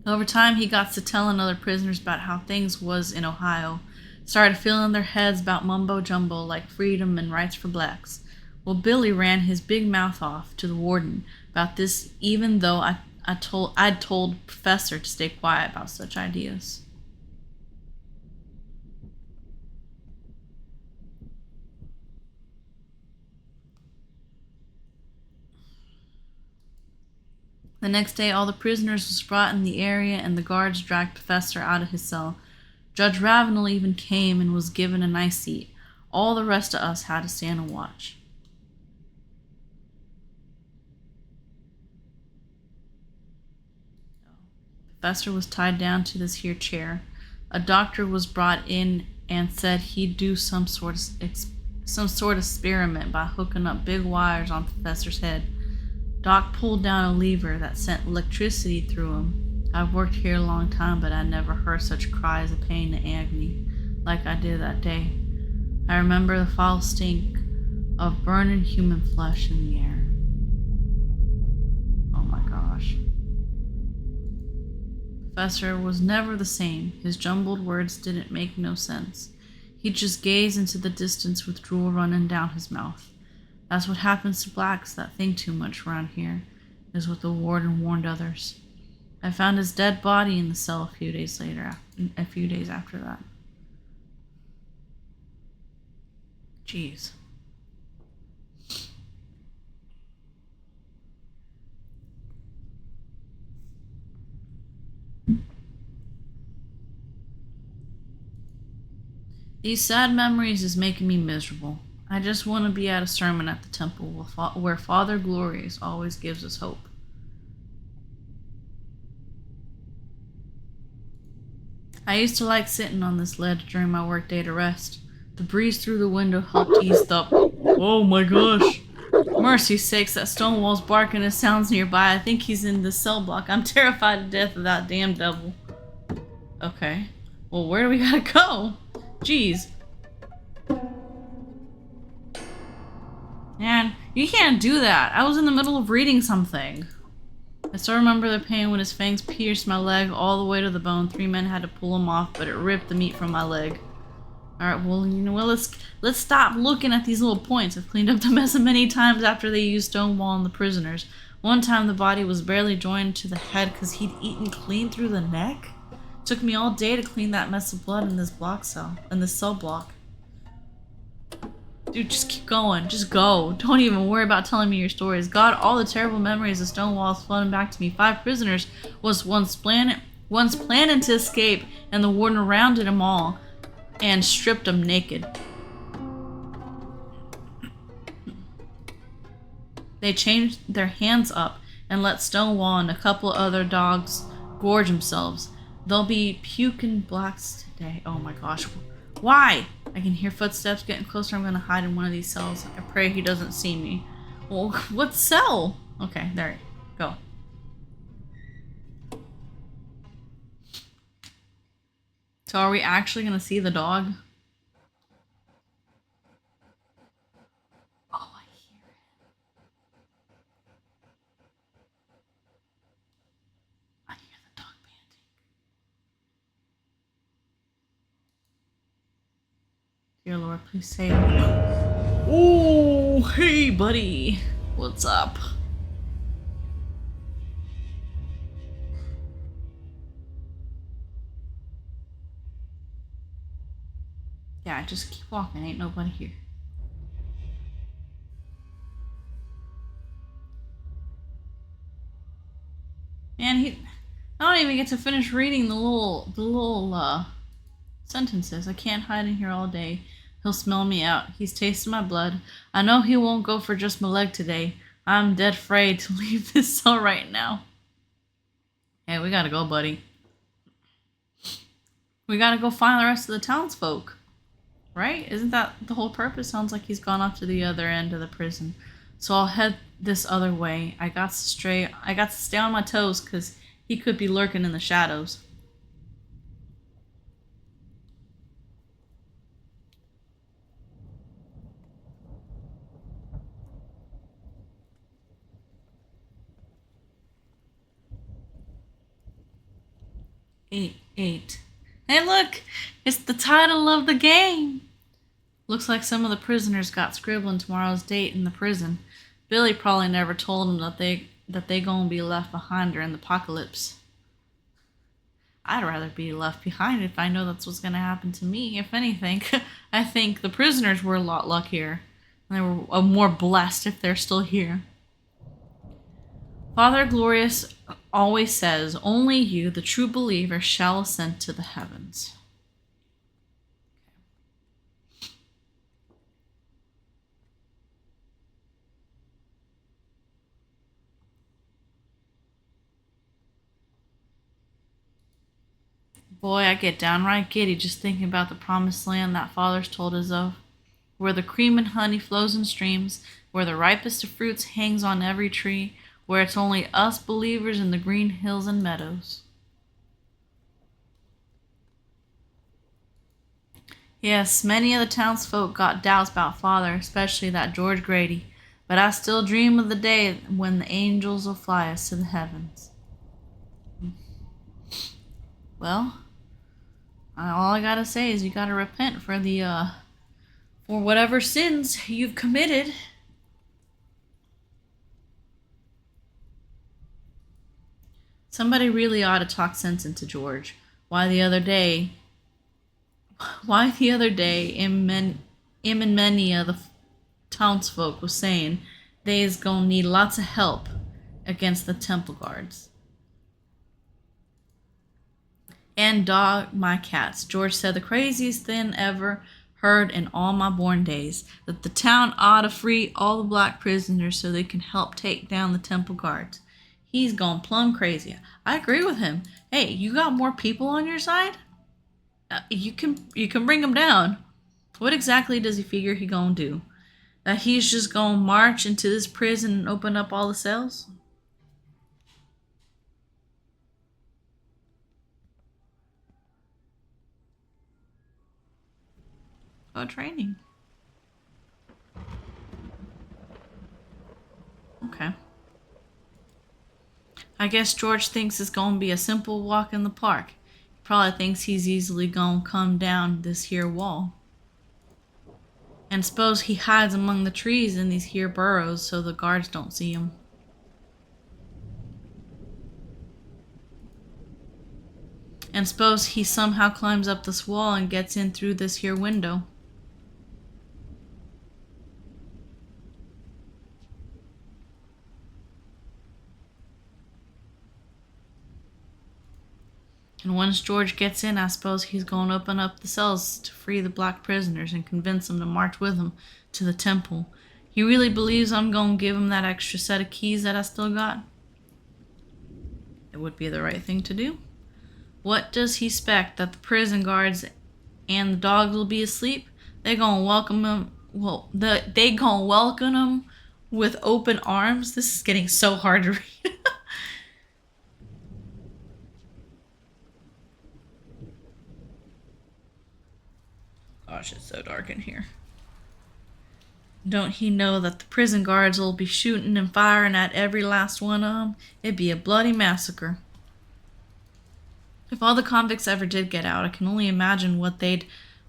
Over time, he got to telling other prisoners about how things was in Ohio. Started filling their heads about mumbo-jumbo like freedom and rights for blacks. Well, Billy ran his big mouth off to the warden about this, even though I'd told Professor to stay quiet about such ideas. The next day, all the prisoners was brought in the area, and the guards dragged Professor out of his cell. Judge Ravenel even came and was given a nice seat. All the rest of us had to stand and watch. Professor was tied down to this here chair. A doctor was brought in and said he'd do some sort of experiment by hooking up big wires on Professor's head. Doc pulled down a lever that sent electricity through him. I've worked here a long time, but I never heard such cries of pain and agony like I did that day. I remember the foul stink of burning human flesh in the air. Oh my gosh. Professor was never the same. His jumbled words didn't make no sense. He'd just gaze into the distance with drool running down his mouth. That's what happens to blacks that think too much around here, is what the warden warned others. I found his dead body in the cell a few days after that. Jeez. These sad memories is making me miserable. I just want to be at a sermon at the temple where Father Glorious always gives us hope. I used to like sitting on this ledge during my workday to rest. The breeze through the window helped ease the... Oh my gosh! Mercy's sakes, that stone wall's barking. It sounds nearby. I think he's in the cell block. I'm terrified to death of that damn devil. Okay. Well, where do we gotta go? Jeez. Man, you can't do that. I was in the middle of reading something. I still remember the pain when his fangs pierced my leg all the way to the bone. 3 men had to pull him off, but it ripped the meat from my leg. Alright, well, you know what, let's stop looking at these little points. I've cleaned up the mess many times after they used Stonewall on the prisoners. One time the body was barely joined to the head because he'd eaten clean through the neck. It took me all day to clean that mess of blood in this cell block. Dude, just keep going. Just go. Don't even worry about telling me your stories. God, all the terrible memories of Stonewall's flooding back to me. 5 prisoners was once planning to escape, and the warden rounded them all and stripped them naked. They changed their hands up and let Stonewall and a couple other dogs gorge themselves. They'll be puking blacks today. Oh my gosh. Why? I can hear footsteps getting closer. I'm going to hide in one of these cells. I pray he doesn't see me. Well, what cell? Okay, there. Go. So are we actually going to see the dog? Oh, I hear it. I hear the dog panting. Dear Lord, please save me. Oh, hey, buddy. What's up? Yeah, just keep walking. Ain't nobody here. Man, I don't even get to finish reading the little sentences. I can't hide in here all day. He'll smell me out. He's tasted my blood. I know he won't go for just my leg today. I'm dead afraid to leave this cell right now. Hey, we gotta go, buddy. We gotta go find the rest of the townsfolk. Right? Isn't that the whole purpose? Sounds like he's gone off to the other end of the prison. So I'll head this other way. I got to stay on my toes because he could be lurking in the shadows. Eight. Hey, look! It's the title of the game! Looks like some of the prisoners got scribbling tomorrow's date in the prison. Billy probably never told them that they gonna be left behind during the apocalypse. I'd rather be left behind if I know that's what's gonna happen to me. If anything, I think the prisoners were a lot luckier. And they were more blessed if they're still here. Father Glorious always says, only you, the true believer, shall ascend to the heavens. Boy, I get downright giddy just thinking about the promised land that Father's told us of, where the cream and honey flows in streams, where the ripest of fruits hangs on every tree, where it's only us believers in the green hills and meadows. Yes, many of the townsfolk got doubts about Father, especially that George Grady, but I still dream of the day when the angels will fly us to the heavens. Well, all I gotta say is you gotta repent for whatever sins you've committed. Somebody really ought to talk sense into George. Why the other day, him and many of the townsfolk was saying they's gonna need lots of help against the temple guards. And dog my cats. George said the craziest thing ever heard in all my born days, that the town ought to free all the black prisoners so they can help take down the temple guards. He's gone plumb crazy. I agree with him. Hey, you got more people on your side? You can bring them down. What exactly does he figure he gonna do? That he's just gonna march into this prison and open up all the cells? Oh, training. Okay. I guess George thinks it's gonna be a simple walk in the park. He probably thinks he's easily gonna come down this here wall. And suppose he hides among the trees in these here burrows so the guards don't see him. And suppose he somehow climbs up this wall and gets in through this here window. And once George gets in, I suppose he's going to open up the cells to free the black prisoners and convince them to march with him to the temple. He really believes I'm going to give him that extra set of keys that I still got? It would be the right thing to do. What does he expect? That the prison guards and the dogs will be asleep? They gonna welcome him. Well, they gonna welcome him with open arms. This is getting so hard to read. Gosh, it's so dark in here. Don't he know that the prison guards will be shooting and firing at every last one of them? It'd be a bloody massacre. If all the convicts ever did get out, I can only imagine what they'd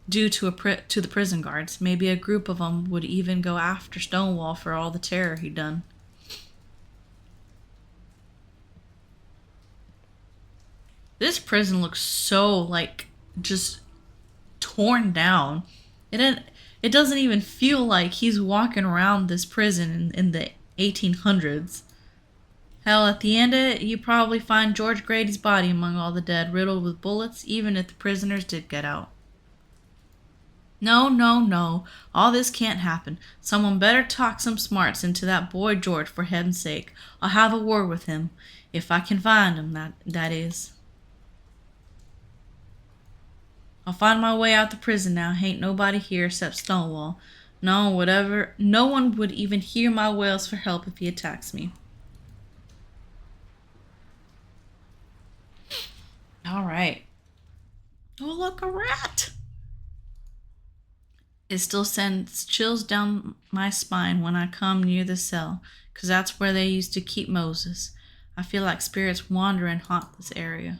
do to the prison guards. Maybe a group of them would even go after Stonewall for all the terror he'd done. This prison looks so, like, just torn down. It doesn't even feel like he's walking around this prison in the 1800s. Hell, at the end of it, you probably find George Grady's body among all the dead, riddled with bullets, even if the prisoners did get out. No, no, no. All this can't happen. Someone better talk some smarts into that boy George, for heaven's sake. I'll have a word with him. If I can find him, that is. I'll find my way out the prison now. Ain't nobody here except Stonewall. No, whatever. No one would even hear my wails for help if he attacks me. All right. Oh, look, a rat. It still sends chills down my spine when I come near the cell, 'cause that's where they used to keep Moses. I feel like spirits wander and haunt this area.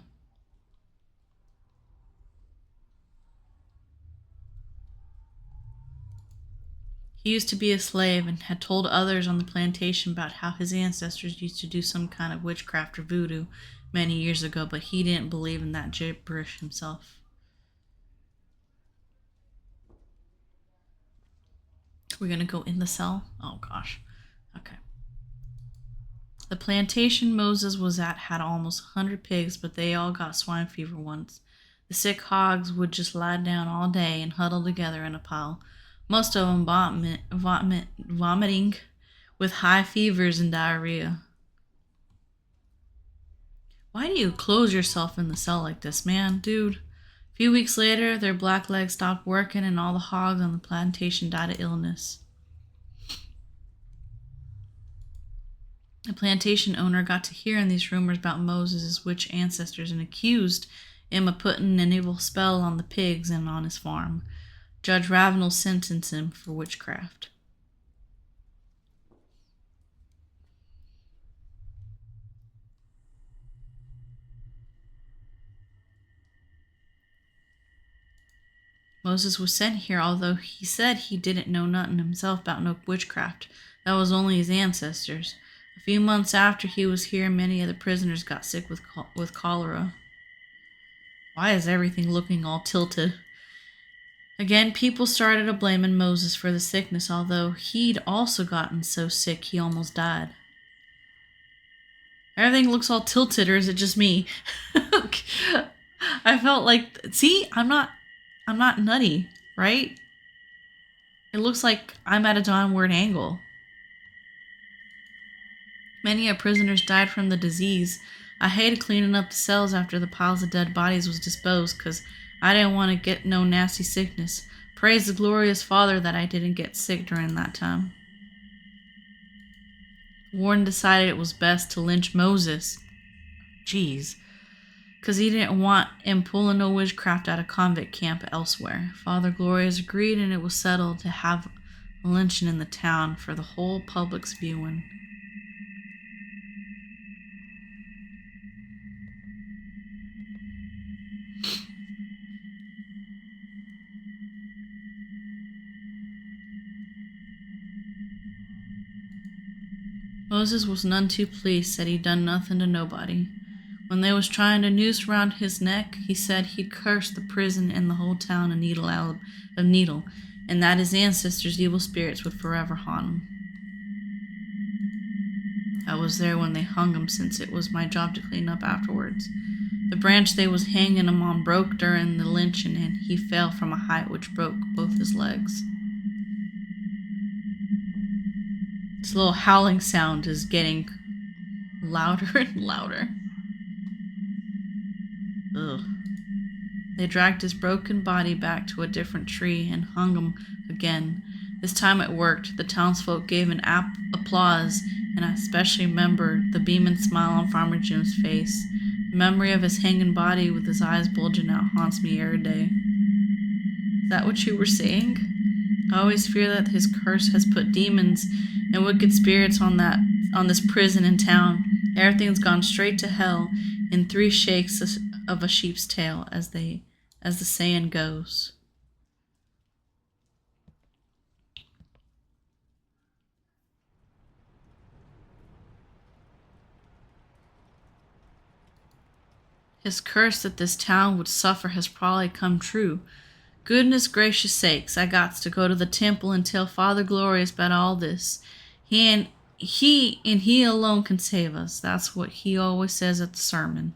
He used to be a slave and had told others on the plantation about how his ancestors used to do some kind of witchcraft or voodoo many years ago, but he didn't believe in that gibberish himself. We're gonna go in the cell? Oh gosh. Okay. The plantation Moses was at had almost 100 pigs, but they all got swine fever once. The sick hogs would just lie down all day and huddle together in a pile. Most of them vomiting with high fevers and diarrhea. Why do you close yourself in the cell like this, man, dude? A few weeks later, their black legs stopped working and all the hogs on the plantation died of illness. The plantation owner got to hearing these rumors about Moses' witch ancestors and accused him of putting an evil spell on the pigs and on his farm. Judge Ravenel sentenced him for witchcraft. Moses was sent here, although he said he didn't know nothing himself about no witchcraft. That was only his ancestors. A few months after he was here, many of the prisoners got sick with cholera. Why is everything looking all tilted? Again, people started to blaming Moses for the sickness, although he'd also gotten so sick he almost died. Everything looks all tilted, or is it just me? I felt like, see, I'm not nutty, right? It looks like I'm at a downward angle. Many of prisoners died from the disease. I hated cleaning up the cells after the piles of dead bodies was disposed, 'cause I didn't want to get no nasty sickness. Praise the glorious Father that I didn't get sick during that time. Warren decided it was best to lynch Moses. Jeez. 'Cause he didn't want him pulling no witchcraft out of convict camp elsewhere. Father Glorious agreed, and it was settled to have a lynching in the town for the whole public's viewing. Moses was none too pleased, said he'd done nothing to nobody. When they was trying to noose round his neck, he said he'd cursed the prison and the whole town a needle, and that his ancestors' evil spirits would forever haunt him. I was there when they hung him, since it was my job to clean up afterwards. The branch they was hanging him on broke during the lynching, and he fell from a height which broke both his legs. This little howling sound is getting louder and louder. Ugh. They dragged his broken body back to a different tree and hung him again. This time it worked. The townsfolk gave an applause, and I especially remember the beaming smile on Farmer Jim's face. The memory of his hanging body with his eyes bulging out haunts me every day. Is that what you were saying? I always fear that his curse has put demons and wicked spirits on this prison in town. Everything's gone straight to hell in 3 shakes of a sheep's tail, as the saying goes. His curse that this town would suffer has probably come true. Goodness gracious sakes, I got to go to the temple and tell Father Glorious about all this. He alone can save us. That's what he always says at the sermon.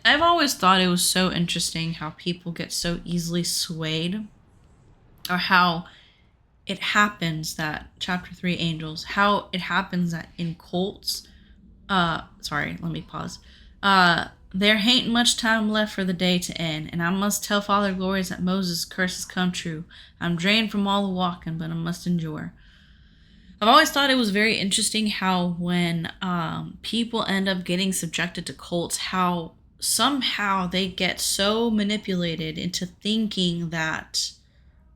I've always thought it was so interesting how people get so easily swayed, or how it happens that chapter 3 angels, how it happens that in cults, sorry, let me pause. There ain't much time left for the day to end, and I must tell Father Glorious that Moses' curse has come true. I'm drained from all the walking, but I must endure. I've always thought it was very interesting how when people end up getting subjected to cults, how somehow they get so manipulated into thinking that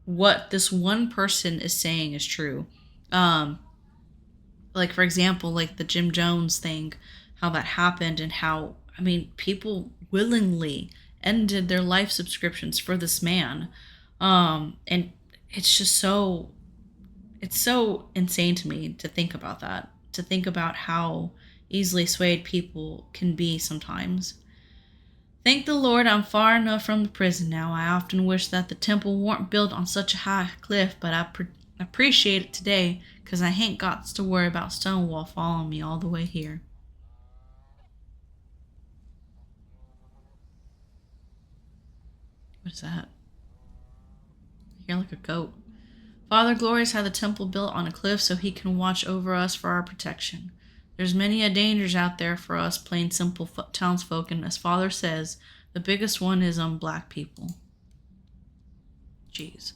what this one person is saying is true. Like, for example, like the Jim Jones thing, how that happened, and how, I mean, people willingly ended their life subscriptions for this man. And it's just it's so insane to me to think about that, to think about how easily swayed people can be sometimes. Thank the Lord I'm far enough from the prison now. I often wish that the temple weren't built on such a high cliff, but I appreciate it today, because I ain't got to worry about Stonewall following me all the way here. What is that? I hear like a goat. Father Glorious had the temple built on a cliff so he can watch over us for our protection. There's many a dangers out there for us plain simple townsfolk, and as Father says, the biggest one is on black people. Jeez.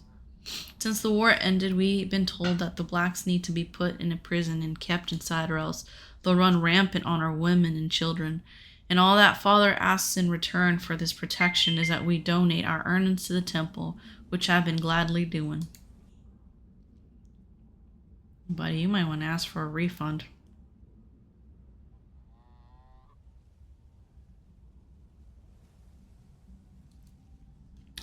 Since the war ended, we've been told that the blacks need to be put in a prison and kept inside, or else they'll run rampant on our women and children. And all that Father asks in return for this protection is that we donate our earnings to the temple, which I've been gladly doing. Buddy, you might want to ask for a refund.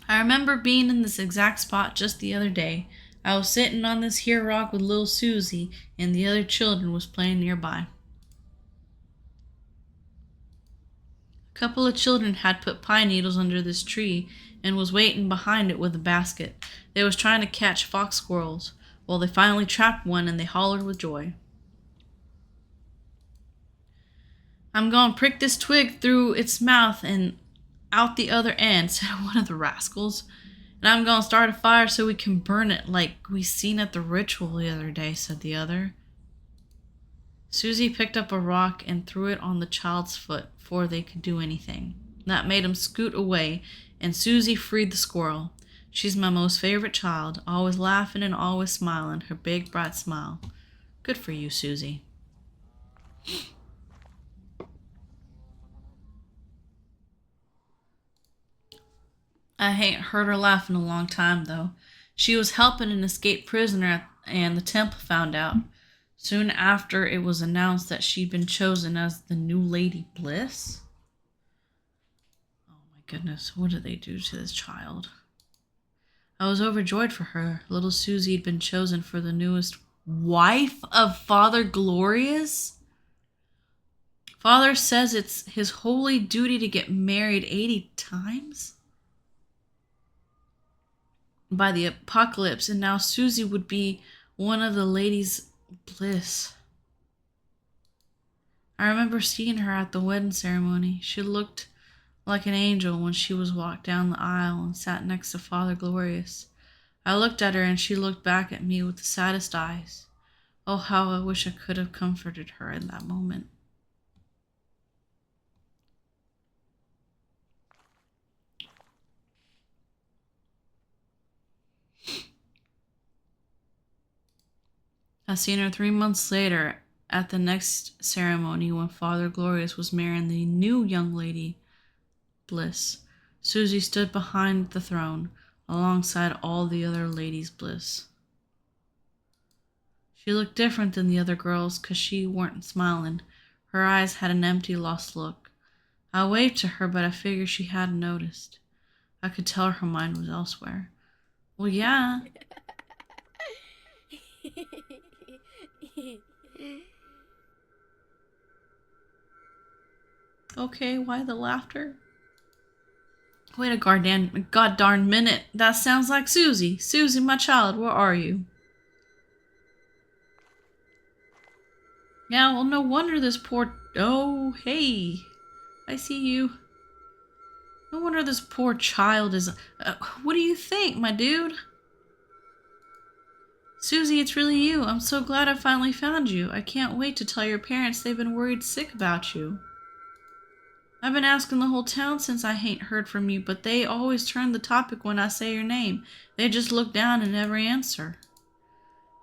I remember being in this exact spot just the other day. I was sitting on this here rock with little Susie, and the other children was playing nearby. A couple of children had put pine needles under this tree and was waiting behind it with a basket. They was trying to catch fox squirrels. Well, they finally trapped one, and they hollered with joy. I'm going to prick this twig through its mouth and out the other end, said one of the rascals. And I'm going to start a fire so we can burn it like we seen at the ritual the other day, said the other. Susie picked up a rock and threw it on the child's foot before they could do anything. That made him scoot away, and Susie freed the squirrel. She's my most favorite child, always laughing and always smiling, her big bright smile. Good for you, Susie. I ain't heard her laugh in a long time, though. She was helping an escaped prisoner, and the temple found out. Soon after, it was announced that she'd been chosen as the new Lady Bliss. Oh my goodness, what did they do to this child? I was overjoyed for her. Little Susie had been chosen for the newest wife of Father Glorious. Father says it's his holy duty to get married 80 times by the apocalypse, and now Susie would be one of the ladies' bliss. I remember seeing her at the wedding ceremony. She looked like an angel when she was walked down the aisle and sat next to Father Glorious. I looked at her and she looked back at me with the saddest eyes. Oh, how I wish I could have comforted her in that moment. I seen her 3 months later at the next ceremony when Father Glorious was marrying the new young lady, Bliss. Susie stood behind the throne, alongside all the other ladies Bliss. She looked different than the other girls 'cause she weren't smiling. Her eyes had an empty, lost look. I waved to her, but I figured she hadn't noticed. I could tell her mind was elsewhere. Well, yeah. Okay, why the laughter? Wait a god darn minute. That sounds like Susie. Susie, my child, where are you? Yeah, well, no wonder this poor... Oh, hey. I see you. No wonder this poor child is... what do you think, my dude? Susie, it's really you. I'm so glad I finally found you. I can't wait to tell your parents they've been worried sick about you. I've been asking the whole town since I hain't heard from you, but they always turn the topic when I say your name. They just look down and never answer.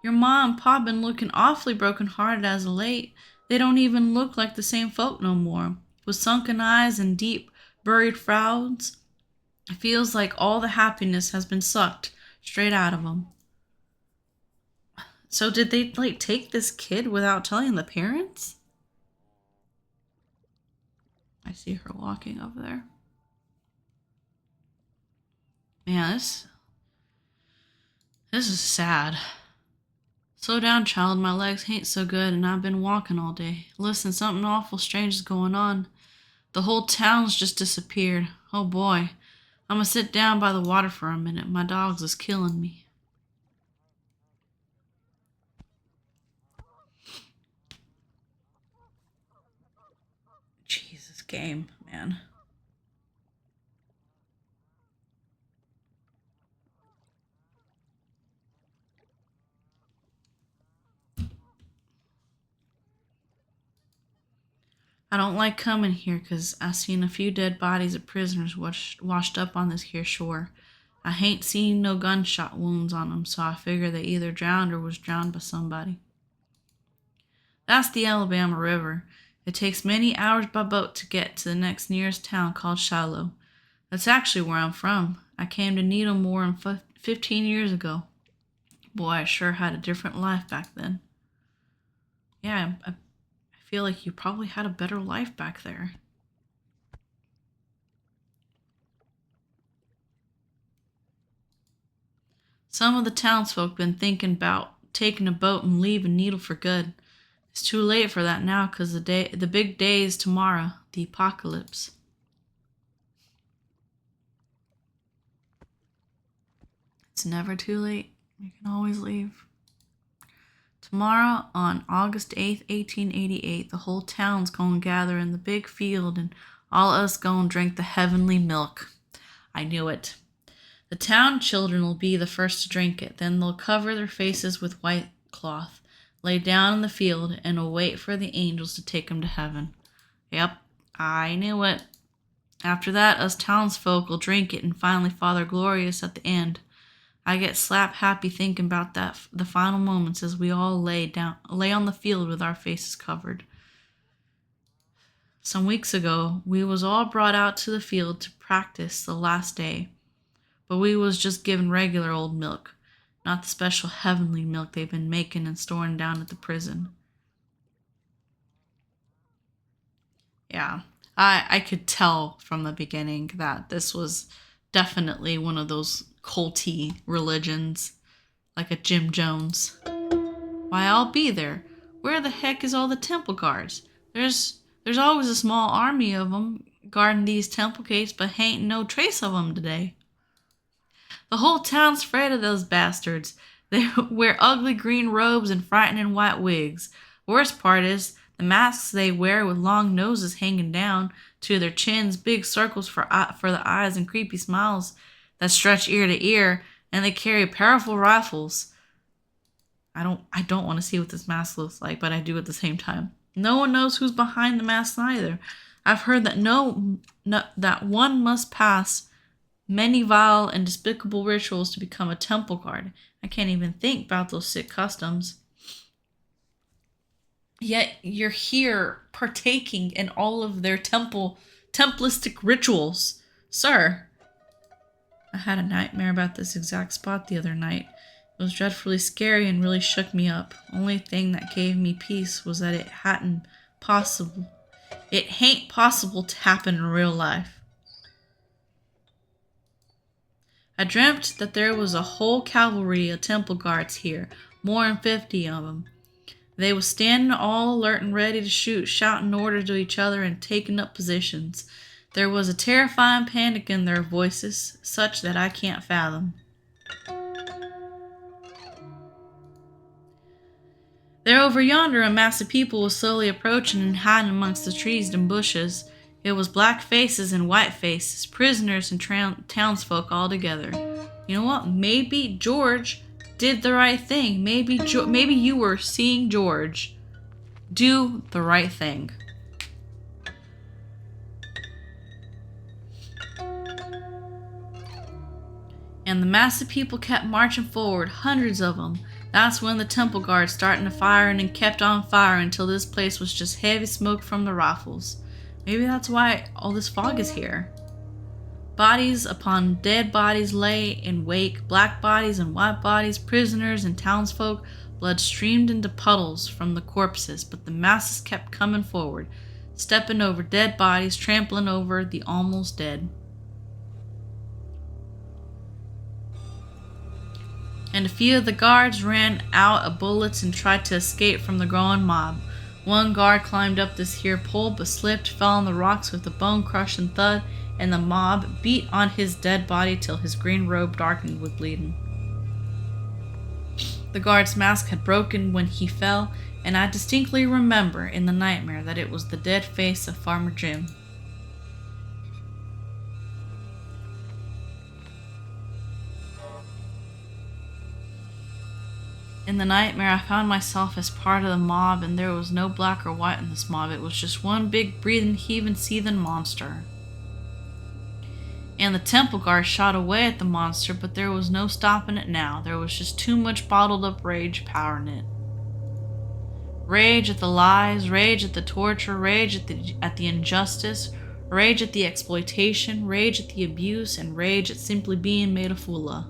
Your mom and pa been looking awfully broken-hearted as of late. They don't even look like the same folk no more. With sunken eyes and deep, buried frowns, it feels like all the happiness has been sucked straight out of them. So did they, take this kid without telling the parents? I see her walking over there. Man, this is sad. Slow down, child. My legs ain't so good, and I've been walking all day. Listen, something awful strange is going on. The whole town's just disappeared. Oh boy. I'm gonna sit down by the water for a minute. My dogs is killing me. Jesus, game, man. I don't like coming here 'cause I seen a few dead bodies of prisoners washed up on this here shore. I hain't seen no gunshot wounds on 'em, so I figure they either drowned or was drowned by somebody. That's the Alabama River. It takes many hours by boat to get to the next nearest town called Shiloh. That's actually where I'm from. I came to Needle more than 15 years ago. Boy, I sure had a different life back then. Yeah, I feel like you probably had a better life back there. Some of the townsfolk been thinking about taking a boat and leaving Needle for good. It's too late for that now, 'cause the big day is tomorrow, the apocalypse. It's never too late. You can always leave. Tomorrow, on August 8th, 1888, the whole town's gonna gather in the big field and all us gonna drink the heavenly milk. I knew it. The town children will be the first to drink it. Then they'll cover their faces with white cloth, lay down in the field, and will wait for the angels to take them to heaven. Yep, I knew it. After that, us townsfolk will drink it and finally Father Glorious at the end. I get slap happy thinking about the final moments as we all lay on the field with our faces covered. Some weeks ago, we was all brought out to the field to practice the last day, but we was just given regular old milk, not the special heavenly milk they've been making and storing down at the prison. Yeah, I could tell from the beginning that this was definitely one of those culty religions, like a Jim Jones. Why, I'll be there. Where the heck is all the temple guards? There's always a small army of 'em guarding these temple gates, but hain't no trace of 'em today. The whole town's afraid of those bastards. They wear ugly green robes and frightening white wigs. Worst part is, The masks they wear with long noses hanging down to their chins, big circles for the eyes, and creepy smiles that stretch ear to ear, and they carry powerful rifles. I don't want to see what this mask looks like, but I do at the same time. No one knows who's behind the mask either. I've heard that that one must pass many vile and despicable rituals to become a temple guard. I can't even think about those sick customs. Yet you're here partaking in all of their templistic rituals. Sir, I had a nightmare about this exact spot the other night. It was dreadfully scary and really shook me up. Only thing that gave me peace was that it hain't possible to happen in real life. I dreamt that there was a whole cavalry of temple guards here, more than 50 of them. They was standing all alert and ready to shoot, shouting orders to each other and taking up positions. There was a terrifying panic in their voices, such that I can't fathom. There over yonder a mass of people was slowly approaching and hiding amongst the trees and bushes. It was black faces and white faces, prisoners and townsfolk all together. You know what? Maybe George did the right thing. Maybe you were seeing George do the right thing. And the mass of people kept marching forward, hundreds of them. That's when the temple guards started to fire and kept on firing until this place was just heavy smoke from the rifles. Maybe that's why all this fog is here. Bodies upon dead bodies lay in wake, black bodies and white bodies, prisoners and townsfolk. Blood streamed into puddles from the corpses, but the masses kept coming forward, stepping over dead bodies, trampling over the almost dead. And a few of the guards ran out of bullets and tried to escape from the growing mob. One guard climbed up this here pole but slipped, fell on the rocks with a bone-crushing thud, and the mob beat on his dead body till his green robe darkened with bleeding. The guard's mask had broken when he fell, and I distinctly remember in the nightmare that it was the dead face of Farmer Jim. In the nightmare, I found myself as part of the mob, and there was no black or white in this mob. It was just one big, breathing, heaving, seething monster. And the temple guard shot away at the monster, but there was no stopping it now. There was just too much bottled up rage powering it. Rage at the lies, rage at the torture, rage at the injustice, rage at the exploitation, rage at the abuse, and rage at simply being made a fool of.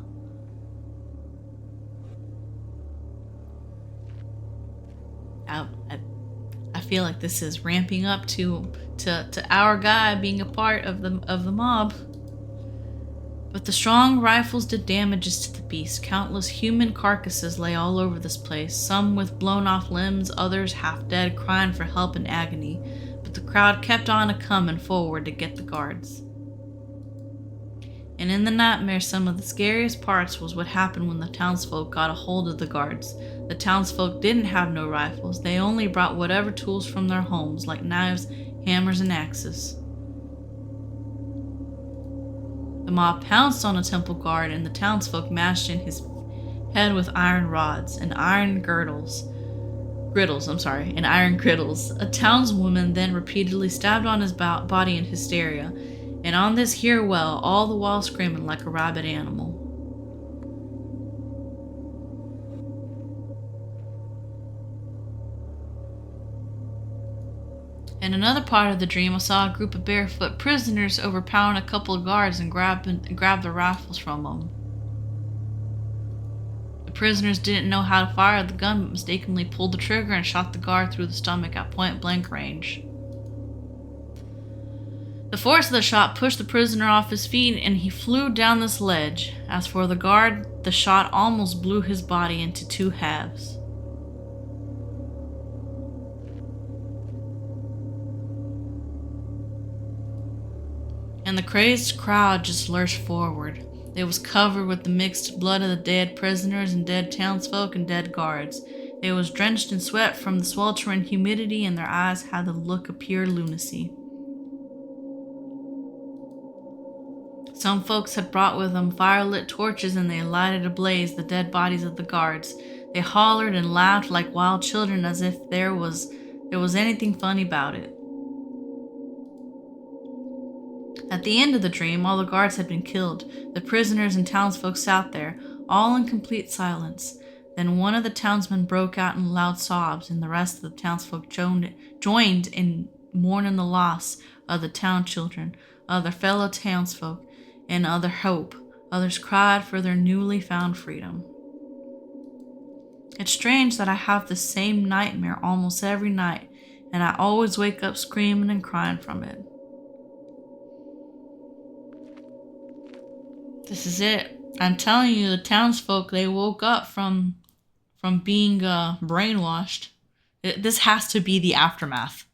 I feel like this is ramping up to our guy being a part of the mob. But the strong rifles did damages to the beast. Countless human carcasses lay all over this place, some with blown off limbs, others half dead, crying for help in agony. But the crowd kept on a-coming forward to get the guards. And in the nightmare, some of the scariest parts was what happened when the townsfolk got a hold of the guards. The townsfolk didn't have no rifles. They only brought whatever tools from their homes, like knives, hammers, and axes. The mob pounced on a temple guard, and the townsfolk mashed in his head with iron rods and iron griddles. And iron griddles. A townswoman then repeatedly stabbed on his body in hysteria, and on this here well, all the while screaming like a rabid animal. In another part of the dream, I saw a group of barefoot prisoners overpowering a couple of guards and grab the rifles from them. The prisoners didn't know how to fire the gun, but mistakenly pulled the trigger and shot the guard through the stomach at point-blank range. The force of the shot pushed the prisoner off his feet, and he flew down this ledge. As for the guard, the shot almost blew his body into two halves. And the crazed crowd just lurched forward. It was covered with the mixed blood of the dead prisoners and dead townsfolk and dead guards. They was drenched in sweat from the sweltering humidity, and their eyes had the look of pure lunacy. Some folks had brought with them fire-lit torches, and they lighted ablaze the dead bodies of the guards. They hollered and laughed like wild children, as if there was anything funny about it. At the end of the dream, all the guards had been killed. The prisoners and townsfolk sat there, all in complete silence. Then one of the townsmen broke out in loud sobs, and the rest of the townsfolk joined in mourning the loss of the town children, of their fellow townsfolk, and of their hope. Others cried for their newly found freedom. It's strange that I have the same nightmare almost every night, and I always wake up screaming and crying from it. This is it. I'm telling you, the townsfolk, they woke up from being brainwashed. This has to be the aftermath.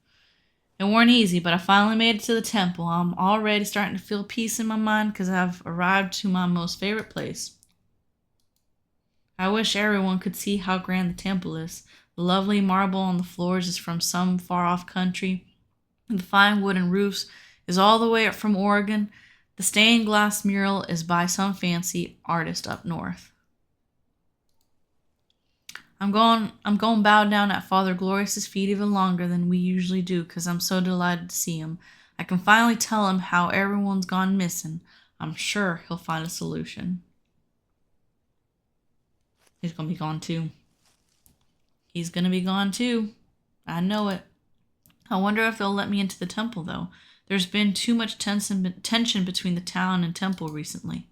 It weren't easy, but I finally made it to the temple. I'm already starting to feel peace in my mind because I've arrived to my most favorite place. I wish everyone could see how grand the temple is. The lovely marble on the floors is from some far-off country. And the fine wooden roofs is all the way up from Oregon. The stained glass mural is by some fancy artist up north. I'm going bow down at Father Glorious's feet even longer than we usually do because I'm so delighted to see him. I can finally tell him how everyone's gone missing. I'm sure he'll find a solution. He's going to be gone too. He's going to be gone too. I know it. I wonder if they'll let me into the temple, though. There's been too much tension between the town and temple recently.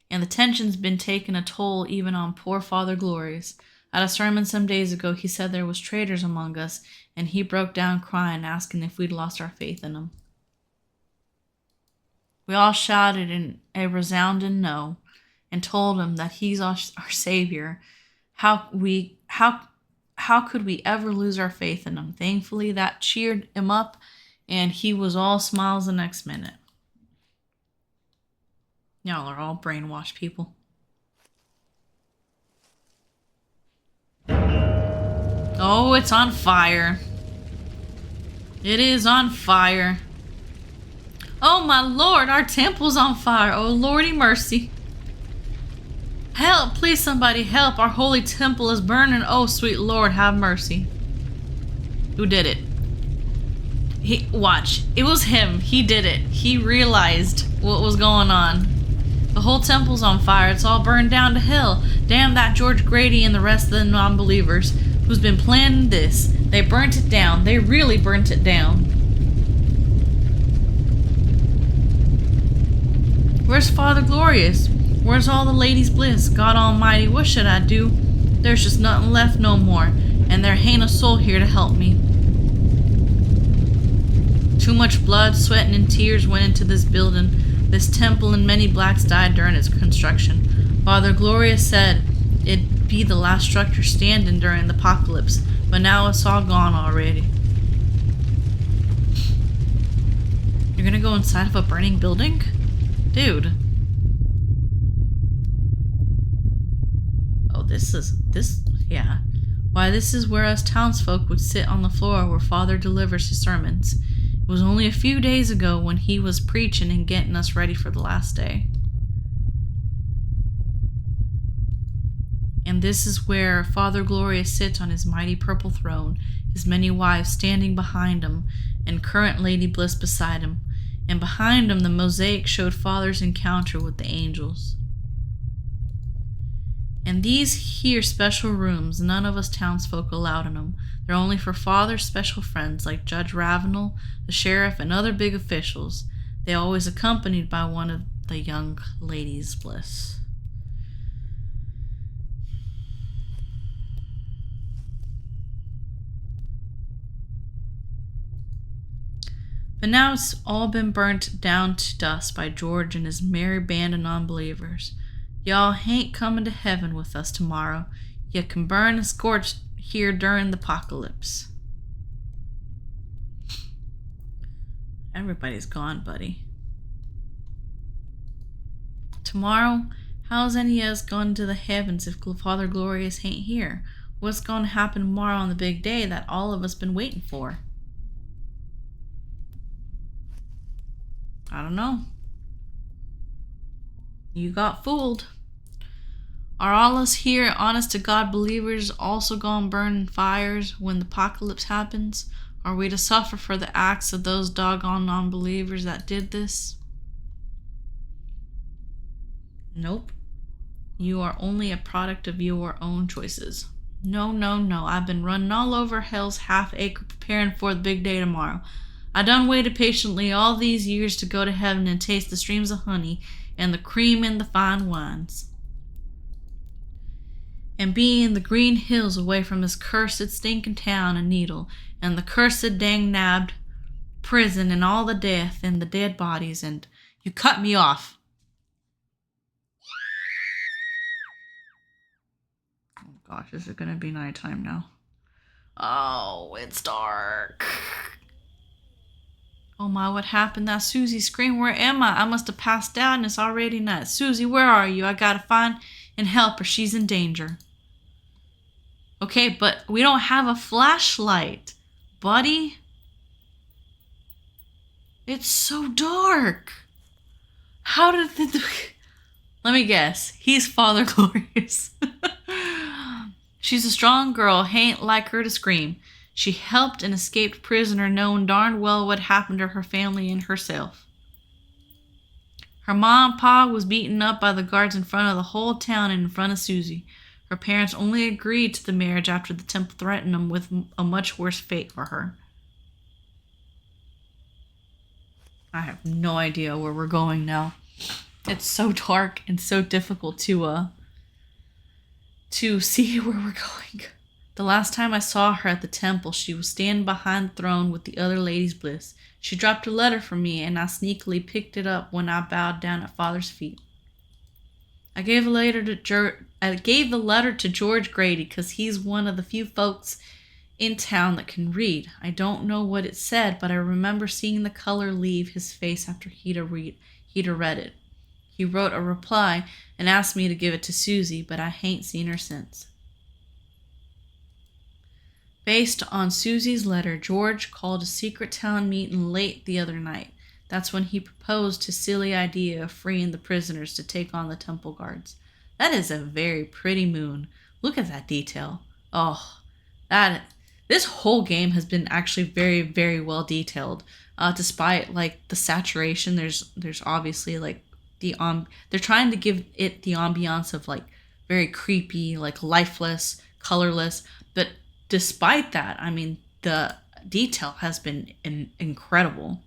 And the tension's been taking a toll even on poor Father Glorious. At a sermon some days ago, he said there was traitors among us, and he broke down crying, asking if we'd lost our faith in him. We all shouted in a resounding no, and told him that he's our Savior. How could we ever lose our faith in him? Thankfully, that cheered him up, and he was all smiles the next minute. Y'all are all brainwashed people. Oh, it's on fire. It is on fire. Oh my Lord, our temple's on fire. Oh Lordy mercy. Help, please somebody help. Our holy temple is burning. Oh sweet Lord, have mercy. Who did it? Watch. It was him. He did it. He realized what was going on. The whole temple's on fire. It's all burned down to hell. Damn that George Grady and the rest of the non-believers who's been planning this. They burnt it down. They really burnt it down. Where's Father Glorious? Where's all the ladies' bliss? God Almighty, what should I do? There's just nothing left no more, and there ain't a soul here to help me. Too much blood, sweat, and tears went into this building, this temple, and many blacks died during its construction. Father Glorious said it'd be the last structure standing during the apocalypse, but now it's all gone already. You're gonna go inside of a burning building? Dude. Oh, yeah. Why, this is where us townsfolk would sit on the floor where Father delivers his sermons. It was only a few days ago when he was preaching and getting us ready for the last day. And this is where Father Glorious sits on his mighty purple throne, his many wives standing behind him, and current Lady Bliss beside him. And behind him the mosaic showed Father's encounter with the angels. And these here special rooms, none of us townsfolk allowed in them. They're only for Father's special friends like Judge Ravenel, the sheriff, and other big officials. They always accompanied by one of the young ladies' bliss. But now it's all been burnt down to dust by George and his merry band of non-believers. Y'all ain't coming to heaven with us tomorrow. You can burn and scorch here during the apocalypse. Everybody's gone, buddy. Tomorrow, How's any of us going to the heavens if Father Glorious ain't here? What's going to happen tomorrow on the big day that all of us been waiting for? I don't know. You got fooled. Are all us here honest to God believers also gonna burn in fires when the apocalypse happens? Are we to suffer for the acts of those doggone non-believers that did this? Nope. You are only a product of your own choices. No, no, no. I've been running all over hell's half acre preparing for the big day tomorrow. I done waited patiently all these years to go to heaven and taste the streams of honey and the cream and the fine wines. And be in the green hills away from this cursed stinking town and needle and the cursed dang nabbed prison and all the death and the dead bodies. And you cut me off. Oh gosh, is it gonna be nighttime now? Oh, it's dark. Oh my, what happened? That Susie screamed. Where am I? I must have passed out and it's already night. Susie, where are you? I gotta find and help her. She's in danger. Okay, but we don't have a flashlight, buddy. It's so dark. How did the... Let me guess. He's Father Glorious. She's a strong girl. Ain't like her to scream. She helped an escaped prisoner knowing darn well what happened to her family and herself. Her ma and pa was beaten up by the guards in front of the whole town and in front of Susie. Her parents only agreed to the marriage after the temple threatened them with a much worse fate for her. I have no idea where we're going now. It's so dark and so difficult to see where we're going. The last time I saw her at the temple, she was standing behind the throne with the other ladies' bliss. She dropped a letter for me, and I sneakily picked it up when I bowed down at Father's feet. I gave the letter to George Grady because he's one of the few folks in town that can read. I don't know what it said, but I remember seeing the color leave his face after he'd read it. He wrote a reply and asked me to give it to Susie, but I hain't seen her since. Based on Susie's letter, George called a secret town meeting late the other night. That's when he proposed his silly idea of freeing the prisoners to take on the temple guards. That is a very pretty moon. Look at that detail. Oh, this whole game has been actually very, very well detailed. Despite like the saturation, there's obviously like they're trying to give it the ambiance of like very creepy, like lifeless, colorless. But despite that, I mean, the detail has been incredible.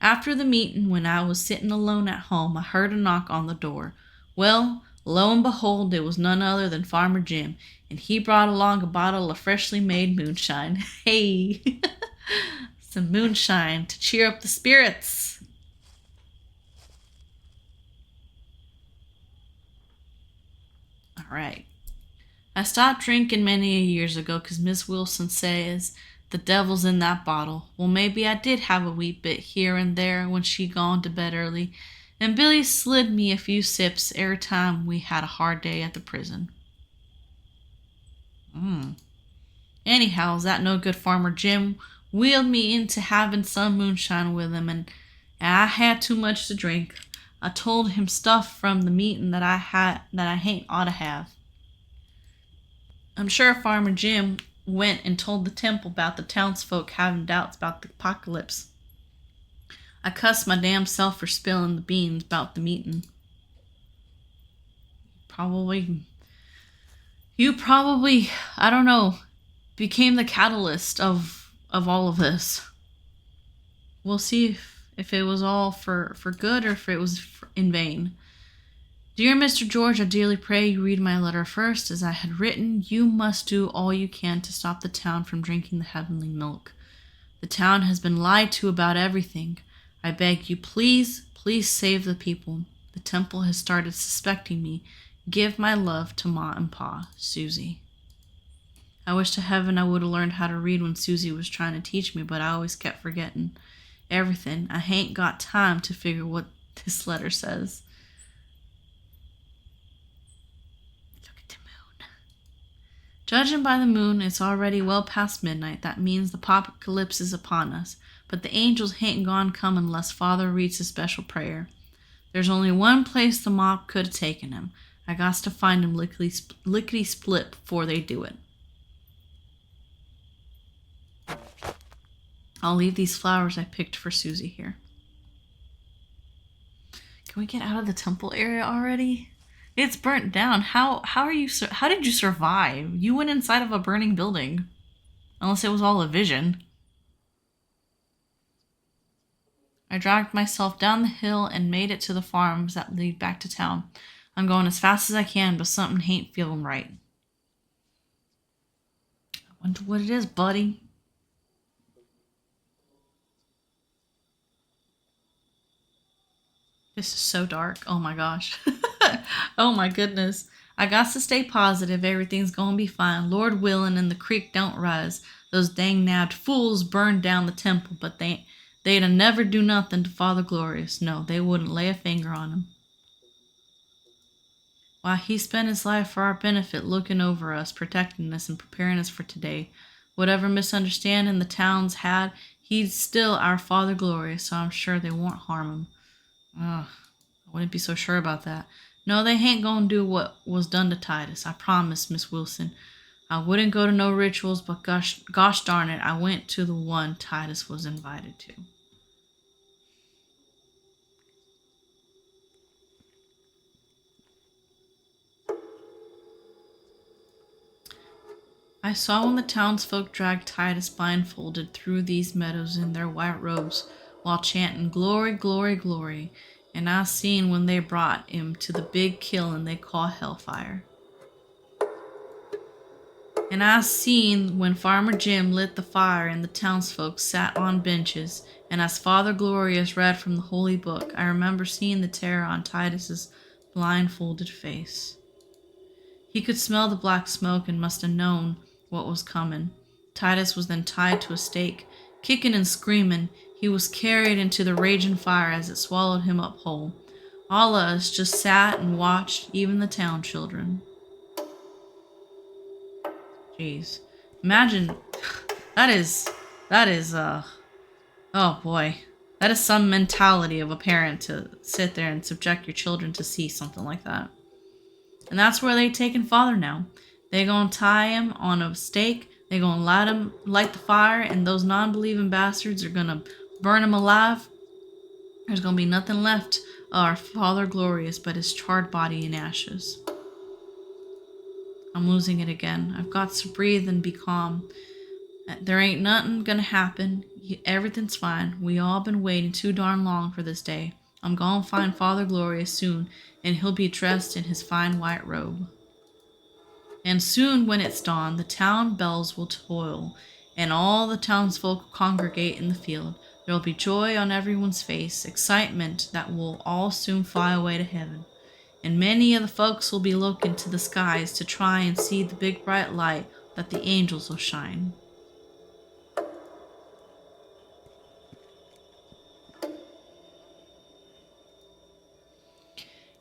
After the meeting, when I was sitting alone at home, I heard a knock on the door. Well, lo and behold, it was none other than Farmer Jim, and he brought along a bottle of freshly made moonshine. Hey, some moonshine to cheer up the spirits. All right. I stopped drinking many years ago because Miss Wilson says the devil's in that bottle. Well, maybe I did have a wee bit here and there when she gone to bed early, and Billy slid me a few sips every time we had a hard day at the prison. Anyhow, is that no good? Farmer Jim wheeled me into having some moonshine with him, and I had too much to drink. I told him stuff from the meeting that I ain't ought to have. I'm sure Farmer Jim went and told the temple about the townsfolk having doubts about the apocalypse. I cussed my damn self for spilling the beans about the meeting. You probably, I don't know, became the catalyst of all of this. We'll see if it was all for good or if it was in vain. Dear Mr. George, I dearly pray you read my letter first. As I had written, you must do all you can to stop the town from drinking the heavenly milk. The town has been lied to about everything. I beg you, please save the people. The temple has started suspecting me. Give my love to Ma and Pa, Susie. I wish to heaven I would have learned how to read when Susie was trying to teach me, but I always kept forgetting everything. I hain't got time to figure what this letter says. Judging by the moon, it's already well past midnight. That means the apocalypse is upon us. But the angels hain't gone come unless Father reads a special prayer. There's only one place the mob could have taken him. I got to find him lickety split before they do it. I'll leave these flowers I picked for Susie here. Can we get out of the temple area already? It's burnt down. How did you survive? You went inside of a burning building. Unless it was all a vision. I dragged myself down the hill and made it to the farms that lead back to town. I'm going as fast as I can, but something ain't feeling right. I wonder what it is, buddy. This is so dark. Oh my gosh. Oh my goodness. I got to stay positive. Everything's gonna be fine. Lord willing, and the creek don't rise. Those dang nabbed fools burned down the temple, but they'd never do nothing to Father Glorious. No, they wouldn't lay a finger on him. Why, he spent his life for our benefit, looking over us, protecting us, and preparing us for today. Whatever misunderstanding the towns had, he's still our Father Glorious, so I'm sure they won't harm him. Ugh, I wouldn't be so sure about that. No, they ain't gonna do what was done to Titus. I promise, Miss Wilson. I wouldn't go to no rituals, but gosh darn it, I went to the one Titus was invited to. I saw when the townsfolk dragged Titus blindfolded through these meadows in their white robes, while chanting, "Glory, glory, glory." And I seen when they brought him to the big killing they call hellfire. And I seen when Farmer Jim lit the fire and the townsfolk sat on benches, and as Father Glorious read from the holy book, I remember seeing the terror on Titus's blindfolded face. He could smell the black smoke and must have known what was coming. Titus was then tied to a stake. Kicking and screaming, he was carried into the raging fire as it swallowed him up whole. All of us just sat and watched, even the town children. Jeez. Imagine, that is, oh boy. That is some mentality of a parent to sit there and subject your children to see something like that. And that's where they taking Father now. They gonna tie him on a stake. They gonna light the fire, and those non-believing bastards are gonna burn him alive. There's gonna be nothing left of our Father Glorious but his charred body in ashes. I'm losing it again. I've got to breathe and be calm. There ain't nothing gonna happen. Everything's fine. We all been waiting too darn long for this day. I'm gonna find Father Glorious soon, and he'll be dressed in his fine white robe. And soon when it's dawn, the town bells will toll, and all the townsfolk congregate in the field. There will be joy on everyone's face, excitement that will all soon fly away to heaven. And many of the folks will be looking to the skies to try and see the big bright light that the angels will shine.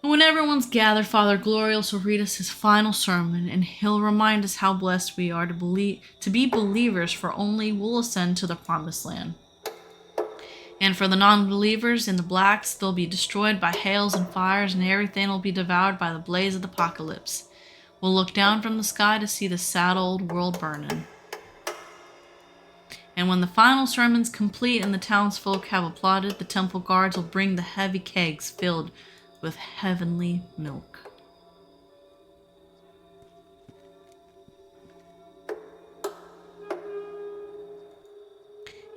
And when everyone's gathered, Father Glorious will read us his final sermon, and he'll remind us how blessed we are to be believers, for only we'll ascend to the promised land. And for the non-believers and the blacks, they'll be destroyed by hails and fires, and everything will be devoured by the blaze of the apocalypse. We'll look down from the sky to see the sad old world burning. And when the final sermon's complete and the townsfolk have applauded, the temple guards will bring the heavy kegs filled with heavenly milk.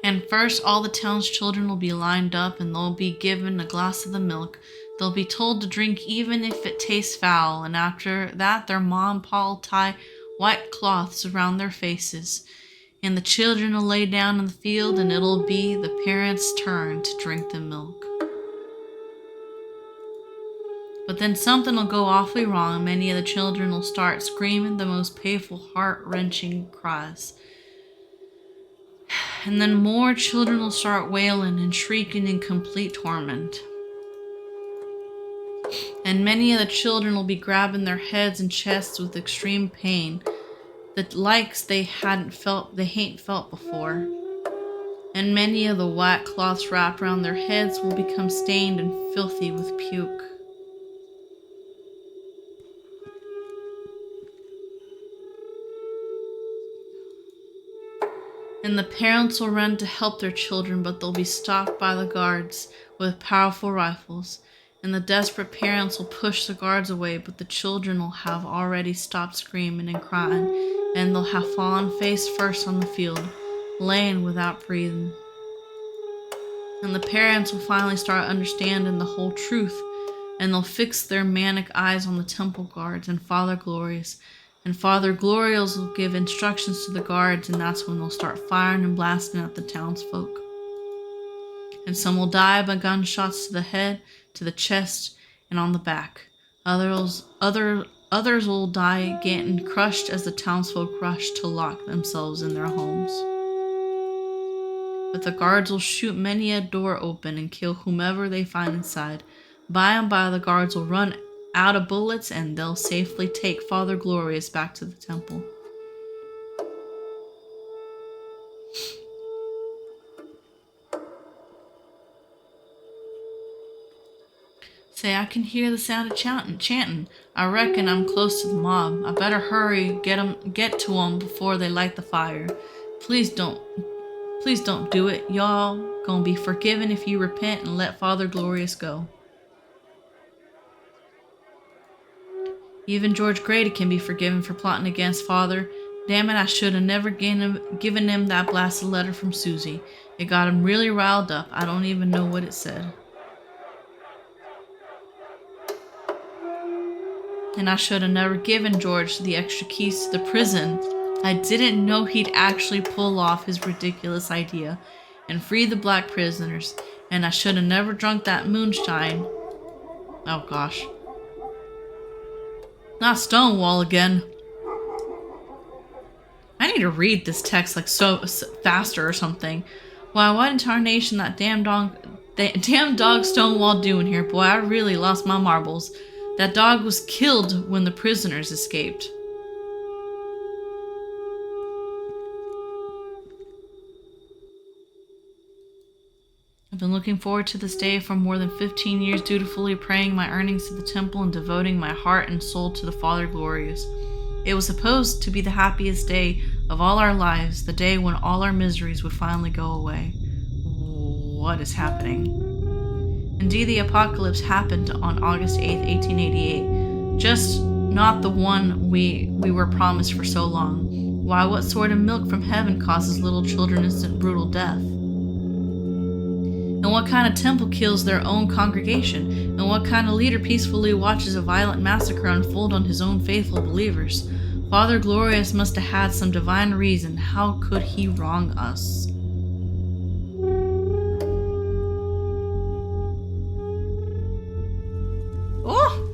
And first, all the town's children will be lined up, and they'll be given a glass of the milk. They'll be told to drink even if it tastes foul, and after that their mom and pa will tie white cloths around their faces. And the children will lay down in the field, and it'll be the parents' turn to drink the milk. But then something will go awfully wrong, and many of the children will start screaming the most painful, heart-wrenching cries. And then more children will start wailing and shrieking in complete torment. And many of the children will be grabbing their heads and chests with extreme pain. the likes they hain't felt before. And many of the white cloths wrapped around their heads will become stained and filthy with puke. And the parents will run to help their children, but they'll be stopped by the guards with powerful rifles. And the desperate parents will push the guards away, but the children will have already stopped screaming and crying, and they'll have fallen face first on the field, laying without breathing. And the parents will finally start understanding the whole truth, and they'll fix their manic eyes on the temple guards and Father Glorious. And Father Glorious will give instructions to the guards, and that's when they'll start firing and blasting at the townsfolk. And some will die by gunshots to the head, to the chest, and on the back. Others will die getting crushed as the townsfolk rush to lock themselves in their homes. But the guards will shoot many a door open and kill whomever they find inside. By and by, the guards will run out of bullets, and they'll safely take Father Glorious back to the temple. Say, I can hear the sound of chanting. I reckon I'm close to the mob. I better hurry, get to 'em before they light the fire. Please don't do it. Y'all gonna be forgiven if you repent and let Father Glorious go. Even George Grady can be forgiven for plotting against Father. Damn it, I should have never given him that blasted letter from Susie. It got him really riled up. I don't even know what it said. And I should have never given George the extra keys to the prison. I didn't know he'd actually pull off his ridiculous idea and free the black prisoners. And I should have never drunk that moonshine. Oh gosh. Not Stonewall again. I need to read this text like so faster or something. Why, what in tarnation that damn dog Stonewall doing here? Boy, I really lost my marbles. That dog was killed when the prisoners escaped. I've been looking forward to this day for more than 15 years, dutifully praying my earnings to the temple and devoting my heart and soul to the Father Glorious. It was supposed to be the happiest day of all our lives, the day when all our miseries would finally go away. What is happening? Indeed, the apocalypse happened on August 8th, 1888. Just not the one we were promised for so long. Why, what sort of milk from heaven causes little children instant brutal death? And what kind of temple kills their own congregation? And what kind of leader peacefully watches a violent massacre unfold on his own faithful believers? Father Glorious must have had some divine reason. How could he wrong us? Oh!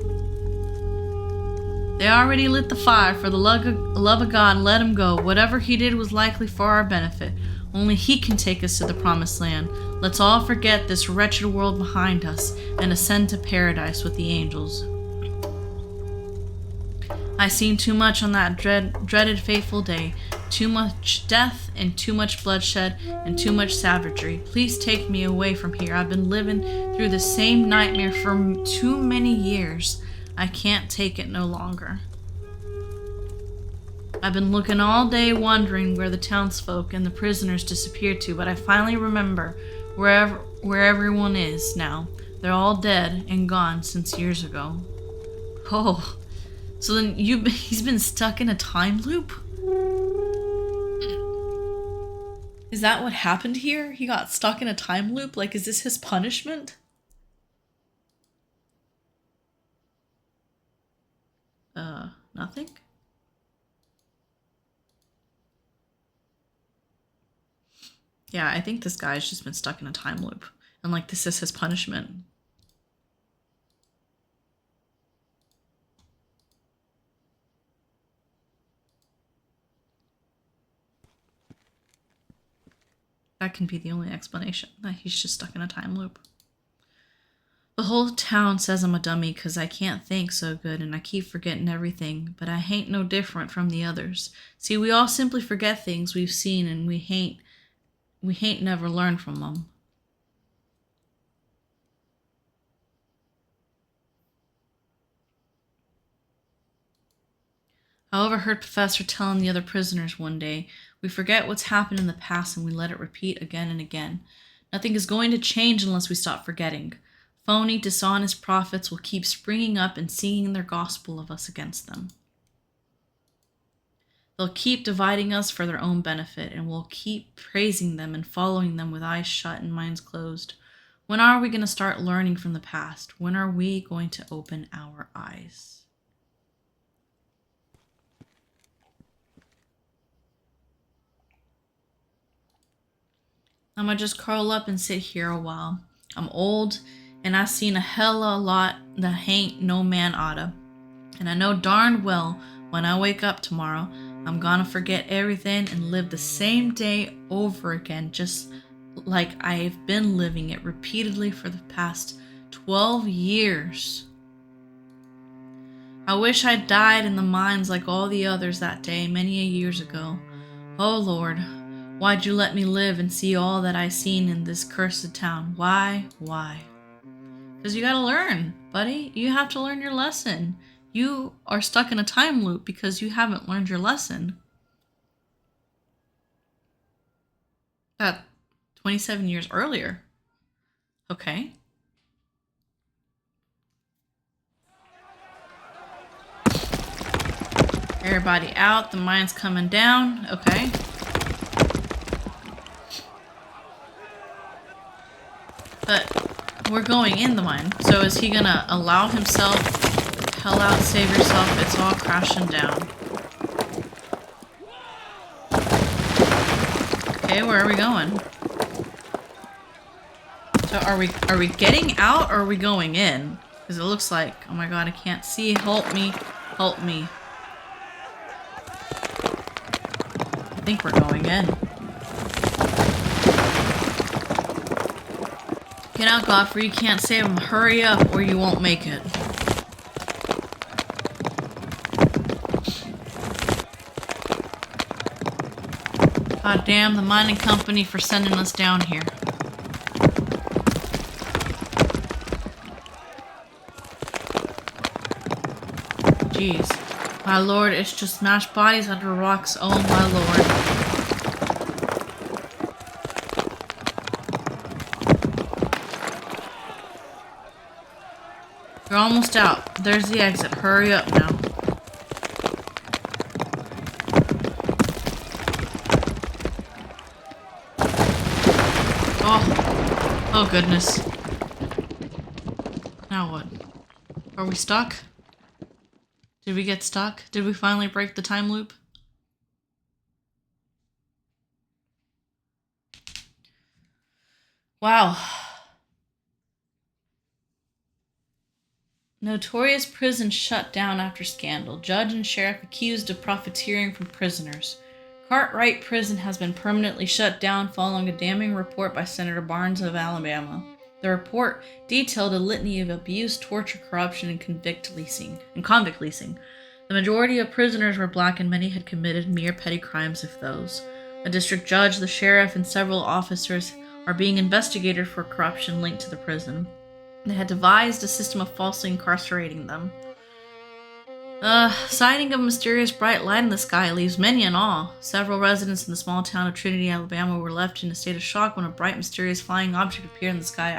They already lit the fire. For the love of God, let him go. Whatever he did was likely for our benefit. Only he can take us to the promised land. Let's all forget this wretched world behind us and ascend to paradise with the angels. I seen too much on that dreaded fateful day. Too much death and too much bloodshed and too much savagery. Please take me away from here. I've been living through the same nightmare for too many years. I can't take it no longer. I've been looking all day wondering where the townsfolk and the prisoners disappeared to, but I finally remember where everyone is now. They're all dead and gone since years ago. Oh, so then he's been stuck in a time loop? Is that what happened here? He got stuck in a time loop? Like, is this his punishment? Nothing? Yeah, I think this guy's just been stuck in a time loop. And like, this is his punishment. That can be the only explanation, that he's just stuck in a time loop. The whole town says I'm a dummy 'cause I can't think so good and I keep forgetting everything, but I hain't no different from the others. See, we all simply forget things we've seen and we hain't never learned from them. I overheard Professor telling the other prisoners one day, we forget what's happened in the past and we let it repeat again and again. Nothing is going to change unless we stop forgetting. Phony, dishonest prophets will keep springing up and singing their gospel of us against them. They'll keep dividing us for their own benefit, and we'll keep praising them and following them with eyes shut and minds closed. When are we going to start learning from the past? When are we going to open our eyes? I'm gonna just curl up and sit here a while. I'm old, and I seen a hella lot that ain't no man oughta. And I know darn well when I wake up tomorrow, I'm gonna forget everything and live the same day over again, just like I've been living it repeatedly for the past 12 years. I wish I'd died in the mines like all the others that day many a years ago. Oh Lord, why'd you let me live and see all that I seen in this cursed town? Why? Why? Because you gotta learn, buddy. You have to learn your lesson. You are stuck in a time loop because you haven't learned your lesson. That 27 years earlier. Okay. Everybody out. The mine's coming down. Okay. But we're going in the mine. So is he gonna allow himself? Hell out, save yourself. It's all crashing down. Okay, where are we going? So are we getting out or are we going in? Because it looks like, oh my god, I can't see. Help me. Help me. I think we're going in. Get out, Godfrey. You can't save him. Hurry up or you won't make it. God damn the mining company for sending us down here. Jeez. My lord, it's just smashed bodies under rocks. Oh my lord. You're almost out. There's the exit. Hurry up now. Oh goodness. Now what? Are we stuck? Did we get stuck? Did we finally break the time loop? Wow. Notorious prison shut down after scandal. Judge and sheriff accused of profiteering from prisoners. Cartwright Prison has been permanently shut down following a damning report by Senator Barnes of Alabama. The report detailed a litany of abuse, torture, corruption, and convict leasing. The majority of prisoners were black and many had committed mere petty crimes if those. A district judge, the sheriff, and several officers are being investigated for corruption linked to the prison. They had devised a system of falsely incarcerating them. Sighting of a mysterious bright light in the sky leaves many in awe. Several residents in the small town of Trinity, Alabama were left in a state of shock when a bright, mysterious flying object appeared in the sky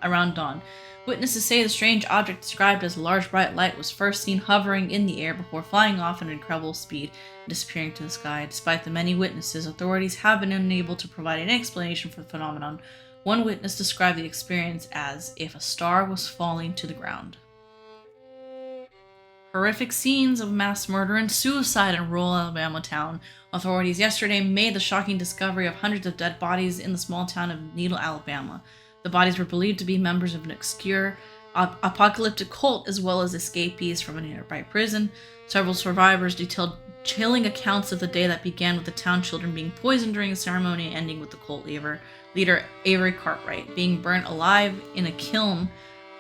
around dawn. Witnesses say the strange object described as a large bright light was first seen hovering in the air before flying off at incredible speed and disappearing to the sky. Despite the many witnesses, authorities have been unable to provide any explanation for the phenomenon. One witness described the experience as if a star was falling to the ground. Horrific scenes of mass murder and suicide in rural Alabama town. Authorities yesterday made the shocking discovery of hundreds of dead bodies in the small town of Needle, Alabama. The bodies were believed to be members of an obscure apocalyptic cult as well as escapees from a nearby prison. Several survivors detailed chilling accounts of the day that began with the town children being poisoned during a ceremony, ending with the cult leader Avery Cartwright being burnt alive in a kiln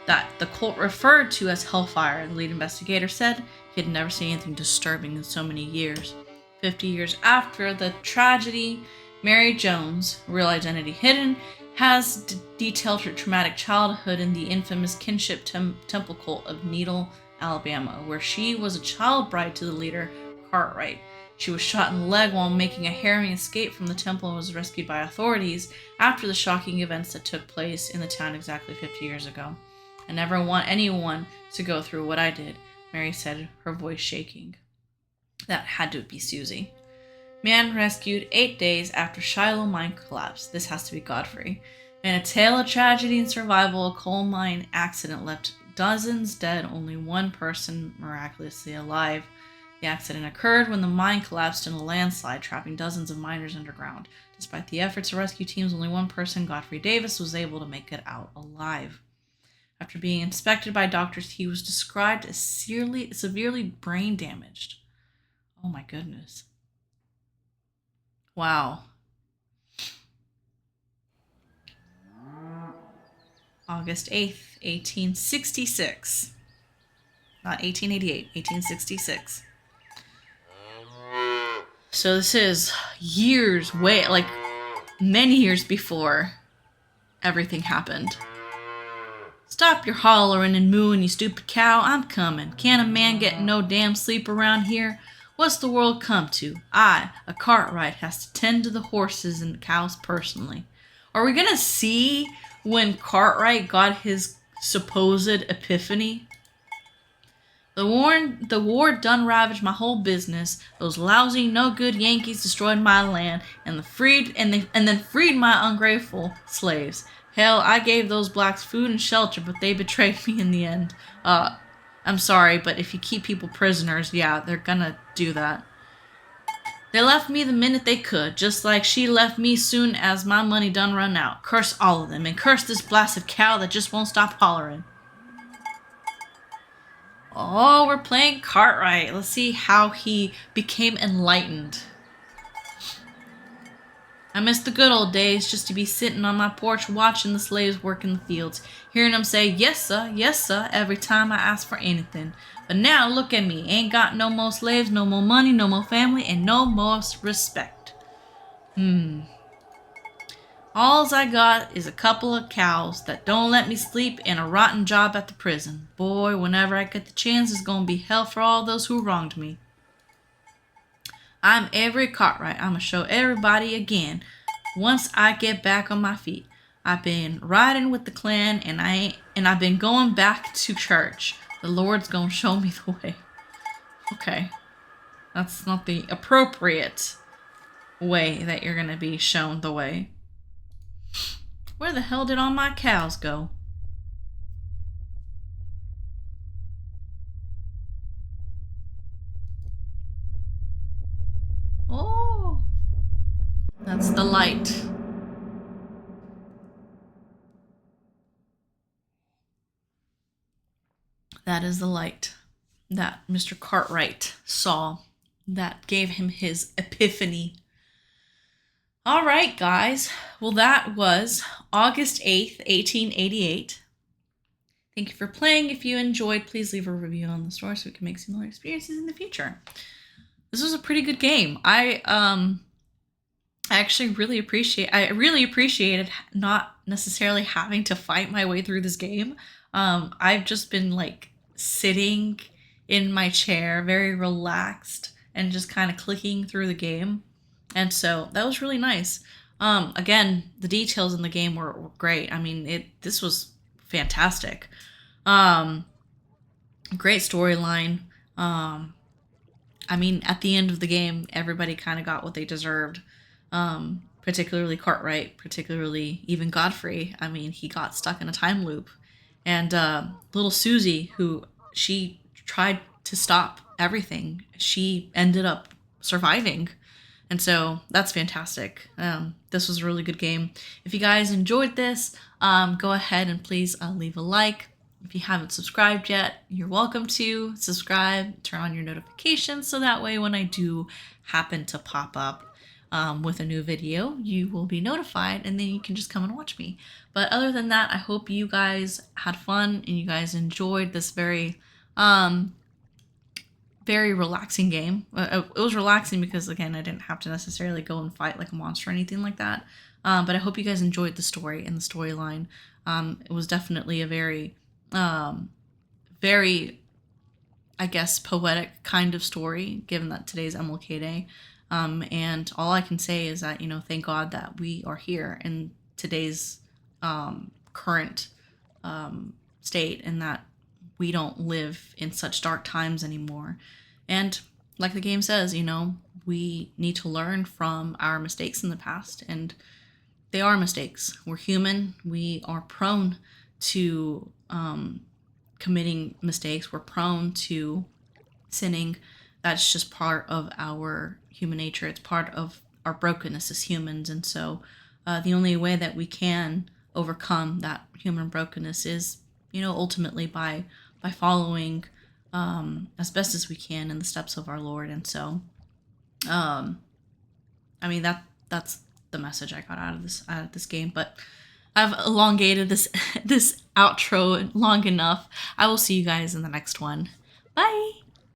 that the cult referred to as Hellfire. The lead investigator said he had never seen anything disturbing in so many years. 50 years after the tragedy, Mary Jones, real identity hidden, has detailed her traumatic childhood in the infamous kinship temple cult of Needle, Alabama, where she was a child bride to the leader, Cartwright. She was shot in the leg while making a harrowing escape from the temple and was rescued by authorities after the shocking events that took place in the town exactly 50 years ago. I never want anyone to go through what I did, Mary said, her voice shaking. That had to be Susie. Man rescued 8 days after Shiloh mine collapsed. This has to be Godfrey. In a tale of tragedy and survival, a coal mine accident left dozens dead, only one person miraculously alive. The accident occurred when the mine collapsed in a landslide, trapping dozens of miners underground. Despite the efforts of rescue teams, only one person, Godfrey Davis, was able to make it out alive. After being inspected by doctors, he was described as severely brain damaged. Oh my goodness. Wow. August 8th, 1866. Not 1888, 1866. So this is years, many years before everything happened. Stop your hollering and mooing, you stupid cow. I'm coming. Can't a man get no damn sleep around here? What's the world come to? I, a Cartwright, has to tend to the horses and the cows personally. Are we gonna see when Cartwright got his supposed epiphany? The war done ravaged my whole business. Those lousy, no good Yankees destroyed my land and then freed my ungrateful slaves. Hell, I gave those blacks food and shelter, but they betrayed me in the end. I'm sorry, but if you keep people prisoners, yeah, they're gonna do that. They left me the minute they could, just like she left me soon as my money done run out. Curse all of them, and curse this blasted cow that just won't stop hollering. Oh, we're playing Cartwright. Let's see how he became enlightened. I miss the good old days, just to be sitting on my porch watching the slaves work in the fields, hearing them say, yes, sir, every time I ask for anything. But now, look at me. Ain't got no more slaves, no more money, no more family, and no more respect. Alls I got is a couple of cows that don't let me sleep and a rotten job at the prison. Boy, whenever I get the chance, it's gonna be hell for all those who wronged me. I'm every Cartwright. I'ma show everybody again once I get back on my feet. I've been riding with the clan and I've been going back to church. The Lord's gonna show me the way. Okay. That's not the appropriate way that you're gonna be shown the way. Where the hell did all my cows go? Oh, that's the light. That is the light that Mr. Cartwright saw that gave him his epiphany. All right, guys. Well, that was August 8th, 1888. Thank you for playing. If you enjoyed, please leave a review on the store so we can make similar experiences in the future. This was a pretty good game. I really appreciated not necessarily having to fight my way through this game. I've just been sitting in my chair, very relaxed, and just kind of clicking through the game. And so that was really nice. Again, the details in the game were great. I mean, this was fantastic. Great storyline. I mean, at the end of the game, everybody kind of got what they deserved. Particularly Cartwright, particularly even Godfrey. I mean, he got stuck in a time loop. And little Susie, who she tried to stop everything, she ended up surviving. And so that's fantastic. This was a really good game. If you guys enjoyed this, go ahead and please leave a like. If you haven't subscribed yet, you're welcome to subscribe, turn on your notifications so that way when I do happen to pop up, with a new video, you will be notified and then you can just come and watch me. But other than that, I hope you guys had fun and you guys enjoyed this very very relaxing game. It was relaxing because, again, I didn't have to necessarily go and fight like a monster or anything like that. But I hope you guys enjoyed the story and the storyline. It was definitely a very, very, I guess, poetic kind of story, given that today's MLK Day. And all I can say is that, thank God that we are here in today's current state, and that we don't live in such dark times anymore. And like the game says, we need to learn from our mistakes in the past, and they are mistakes. We're human. We are prone to committing mistakes. We're prone to sinning. That's just part of our human nature. It's part of our brokenness as humans. And so the only way that we can overcome that human brokenness is, ultimately by following as best as we can in the steps of our Lord. And so, that's the message I got out of this game. But I've elongated this outro long enough. I will see you guys in the next one. Bye.